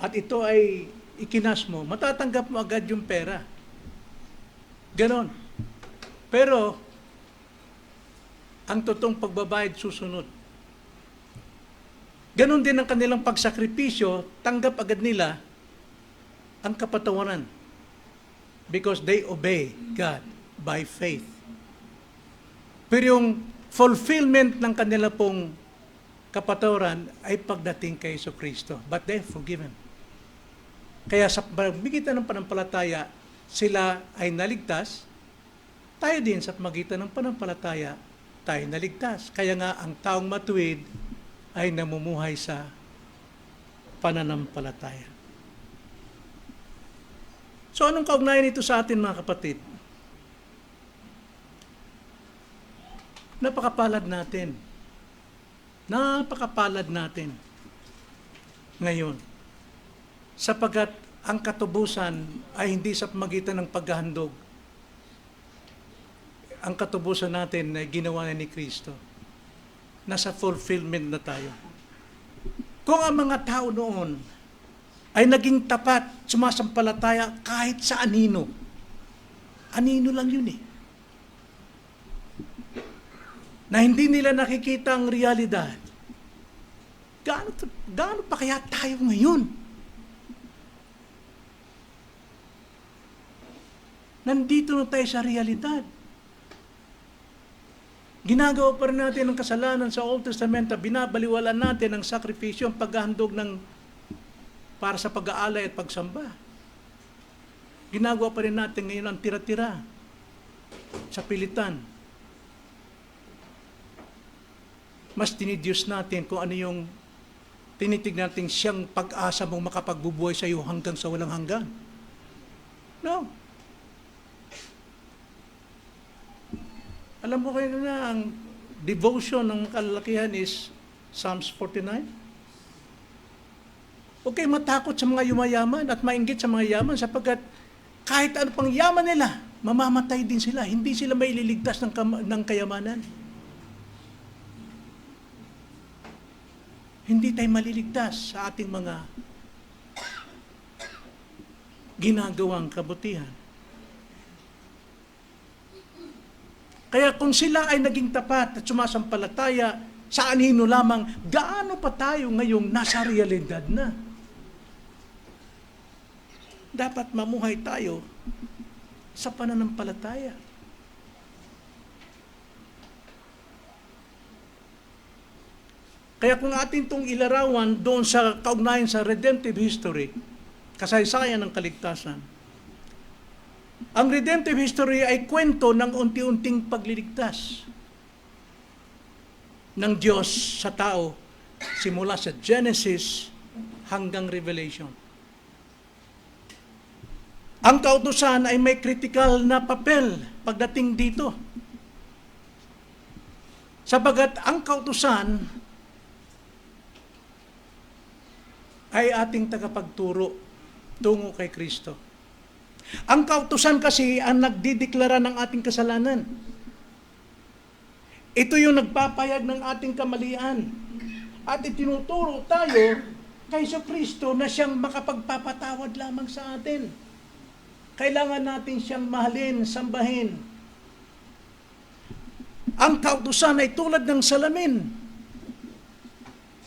at ito ay ikinas mo, matatanggap mo agad yung pera. Ganon. Pero, ang totoong pagbabayad susunod. Ganon din ang kanilang pagsakripisyo, tanggap agad nila ang kapatawaran. Because they obey God by faith. Pero yung fulfillment ng kanila pong kapatawaran ay pagdating kay Jesucristo. But they're forgiven. Kaya sa magitan ng panampalataya, sila ay naligtas. Tayo din sa magitan ng panampalataya, tayo naligtas. Kaya nga ang taong matuwid ay namumuhay sa pananampalataya. So anong kaugnayan ito sa atin mga kapatid? Napakapalad natin. Napakapalad natin ngayon. Sapagkat ang katubusan ay hindi sa pamagitan ng paghahandog. Ang katubusan natin ay ginawa ni Kristo. Nasa fulfillment na tayo. Kung ang mga tao noon ay naging tapat, sumasampalataya kahit sa anino. Anino lang yun eh. Na hindi nila nakikita ang realidad. Gaano pa kaya tayo ngayon? Nandito na tayo sa realidad. Ginagawa pa rin natin ang kasalanan sa Old Testament, binabaliwalan natin ang sakripisyo, ang paghahandog para sa pag-aalay at pagsamba. Ginagawa pa rin natin ngayon ang tira-tira sa pilitan. Mas tinidyos natin kung ano yung tinitignan natin siyang pag-asa mong makapagbubuhay sa iyo hanggang sa walang hanggan. No. Alam mo kayo na ang devotion ng kalalakihan is Psalms 49? Huwag kayo matakot sa mga yumayaman at mainggit sa mga yaman sapagkat kahit ano pang yaman nila, mamamatay din sila. Hindi sila maililigtas ng kayamanan. Hindi tayo maliligtas sa ating mga ginagawang kabutihan. Kaya kung sila ay naging tapat at sumasampalataya sa anino lamang, gaano pa tayo ngayong nasa realidad na? Dapat mamuhay tayo sa pananampalataya. Kaya kung atin itong ilarawan doon sa kaugnayan sa redemptive history, kasaysayan ng kaligtasan, ang redemptive history ay kwento ng unti-unting pagliligtas ng Diyos sa tao simula sa Genesis hanggang Revelation. Ang kautusan ay may critical na papel pagdating dito. Sabagat ang kautusan ay ating tagapagturo tungo kay Kristo. Ang kautusan kasi ang nagdideklara ng ating kasalanan. Ito yung nagpapayag ng ating kamalian. At itinuturo tayo kay Kristo na siyang makapagpapatawad lamang sa atin. Kailangan natin siyang mahalin, sambahin. Ang kautusan ay tulad ng salamin.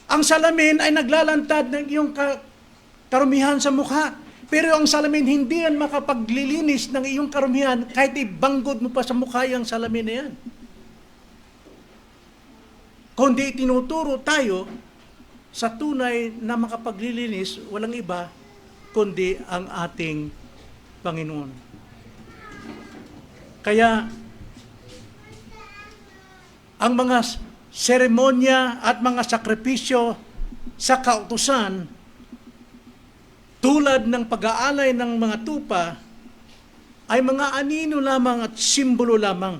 Ang salamin ay naglalantad ng iyong karumihan sa mukha. Pero ang salamin hindi yan makapaglilinis ng iyong karumihan kahit ibanggod mo pa sa mukha yung salamin na yan. Kundi tinuturo tayo sa tunay na makapaglilinis, walang iba kundi ang ating Panginoon. Kaya ang mga seremonya at mga sakripisyo sa kautusan tulad ng pag-aalay ng mga tupa, ay mga anino lamang at simbolo lamang.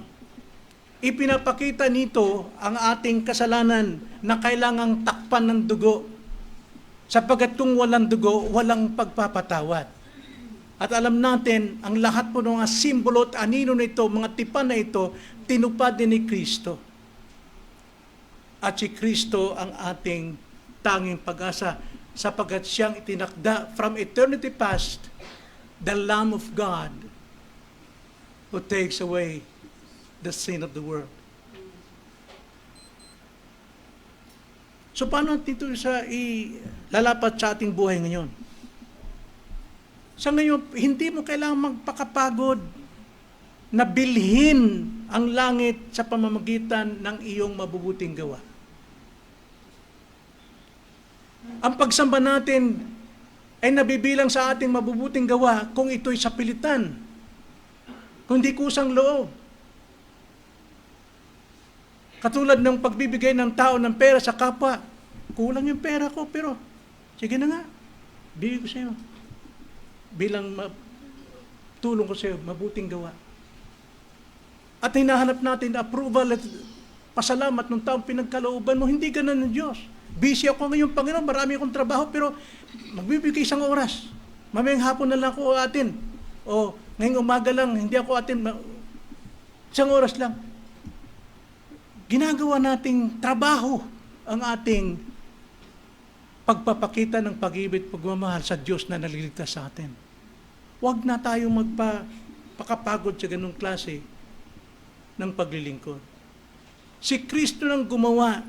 Ipinapakita nito ang ating kasalanan na kailangang takpan ng dugo. Sapagkat kung walang dugo, walang pagpapatawad. At alam natin, ang lahat po ng mga simbolo at anino na ito, mga tipan na ito, tinupad din ni Kristo. At si Kristo ang ating tanging pag-asa sapagkat siyang itinakda from eternity past, the Lamb of God who takes away the sin of the world. So paano dito sa ilalapat sa ating buhay ngayon? Sa ngayon, hindi mo kailangang magpakapagod na bilhin ang langit sa pamamagitan ng iyong mabubuting gawa. Ang pagsamba natin ay nabibilang sa ating mabubuting gawa kung ito'y sa pilitan, kung di kusang loob. Katulad ng pagbibigay ng tao ng pera sa kapwa, kulang yung pera ko, pero sige na nga, bigay ko sa iyo. Bilang tulong ko sa iyo, mabuting gawa. At hinahanap natin approval at pasalamat ng taong pinagkalooban mo, hindi ganun ng Diyos. Busy ako ngayon, Panginoon, marami akong trabaho, pero magbibigay isang oras. Mamayang hapon na lang ako atin. O ngayong umaga lang, hindi ako atin. Isang oras lang. Ginagawa nating trabaho ang ating pagpapakita ng pag-ibig at pagmamahal sa Diyos na naliligtas sa atin. Huwag na tayong magpakapagod sa ganung klase ng paglilingkod. Si Kristo nang gumawa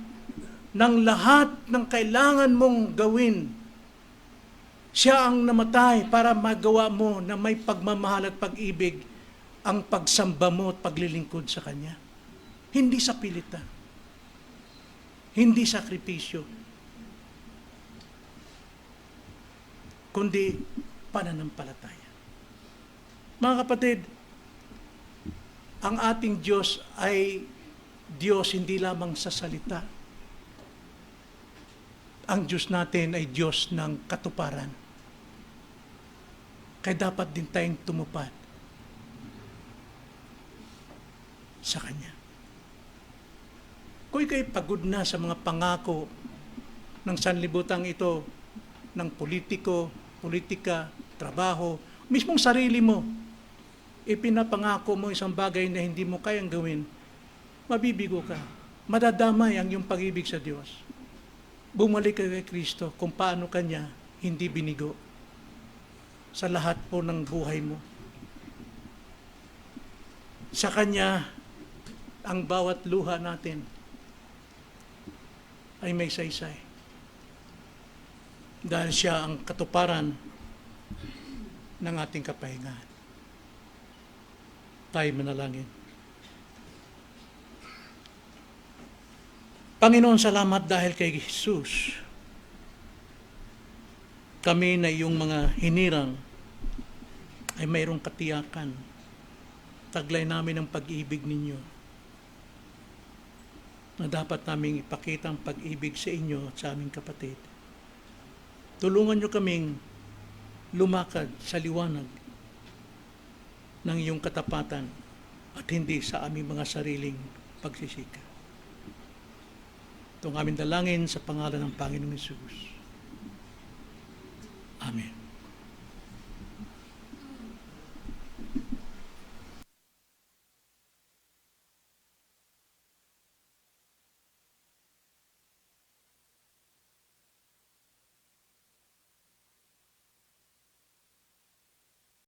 ng lahat ng kailangan mong gawin. Siya ang namatay para magawa mo na may pagmamahal at pag-ibig ang pagsamba mo at paglilingkod sa Kanya. Hindi sa pilitan. Hindi sakripisyo. Kundi pananampalataya. Mga kapatid, ang ating Diyos ay Diyos hindi lamang sa salita. Ang Diyos natin ay Diyos ng katuparan. Kaya dapat din tayong tumupad sa Kanya. Kung ikaw'y pagod na sa mga pangako ng sanlibutan ito, ng politiko, politika, trabaho, mismong sarili mo, ipinapangako mo isang bagay na hindi mo kayang gawin, mabibigo ka. Madadamay ang iyong pag-ibig sa Diyos. Bumalik ka kay Kristo kung paano Kanya hindi binigo sa lahat po ng buhay mo. Sa Kanya, ang bawat luha natin ay may saysay. Dahil siya ang katuparan ng ating kapahingahan. Tayo manalangin. Panginoon, salamat dahil kay Jesus. Kami na iyong mga hinirang ay mayroong katiyakan. Taglay namin ang pag-ibig ninyo na dapat naming ipakita ang pag-ibig sa inyo at sa aming kapatid. Tulungan nyo kaming lumakad sa liwanag ng iyong katapatan at hindi sa aming mga sariling pagsisika. Ito ang aming dalangin sa pangalan ng Panginoong Hesus. Amen.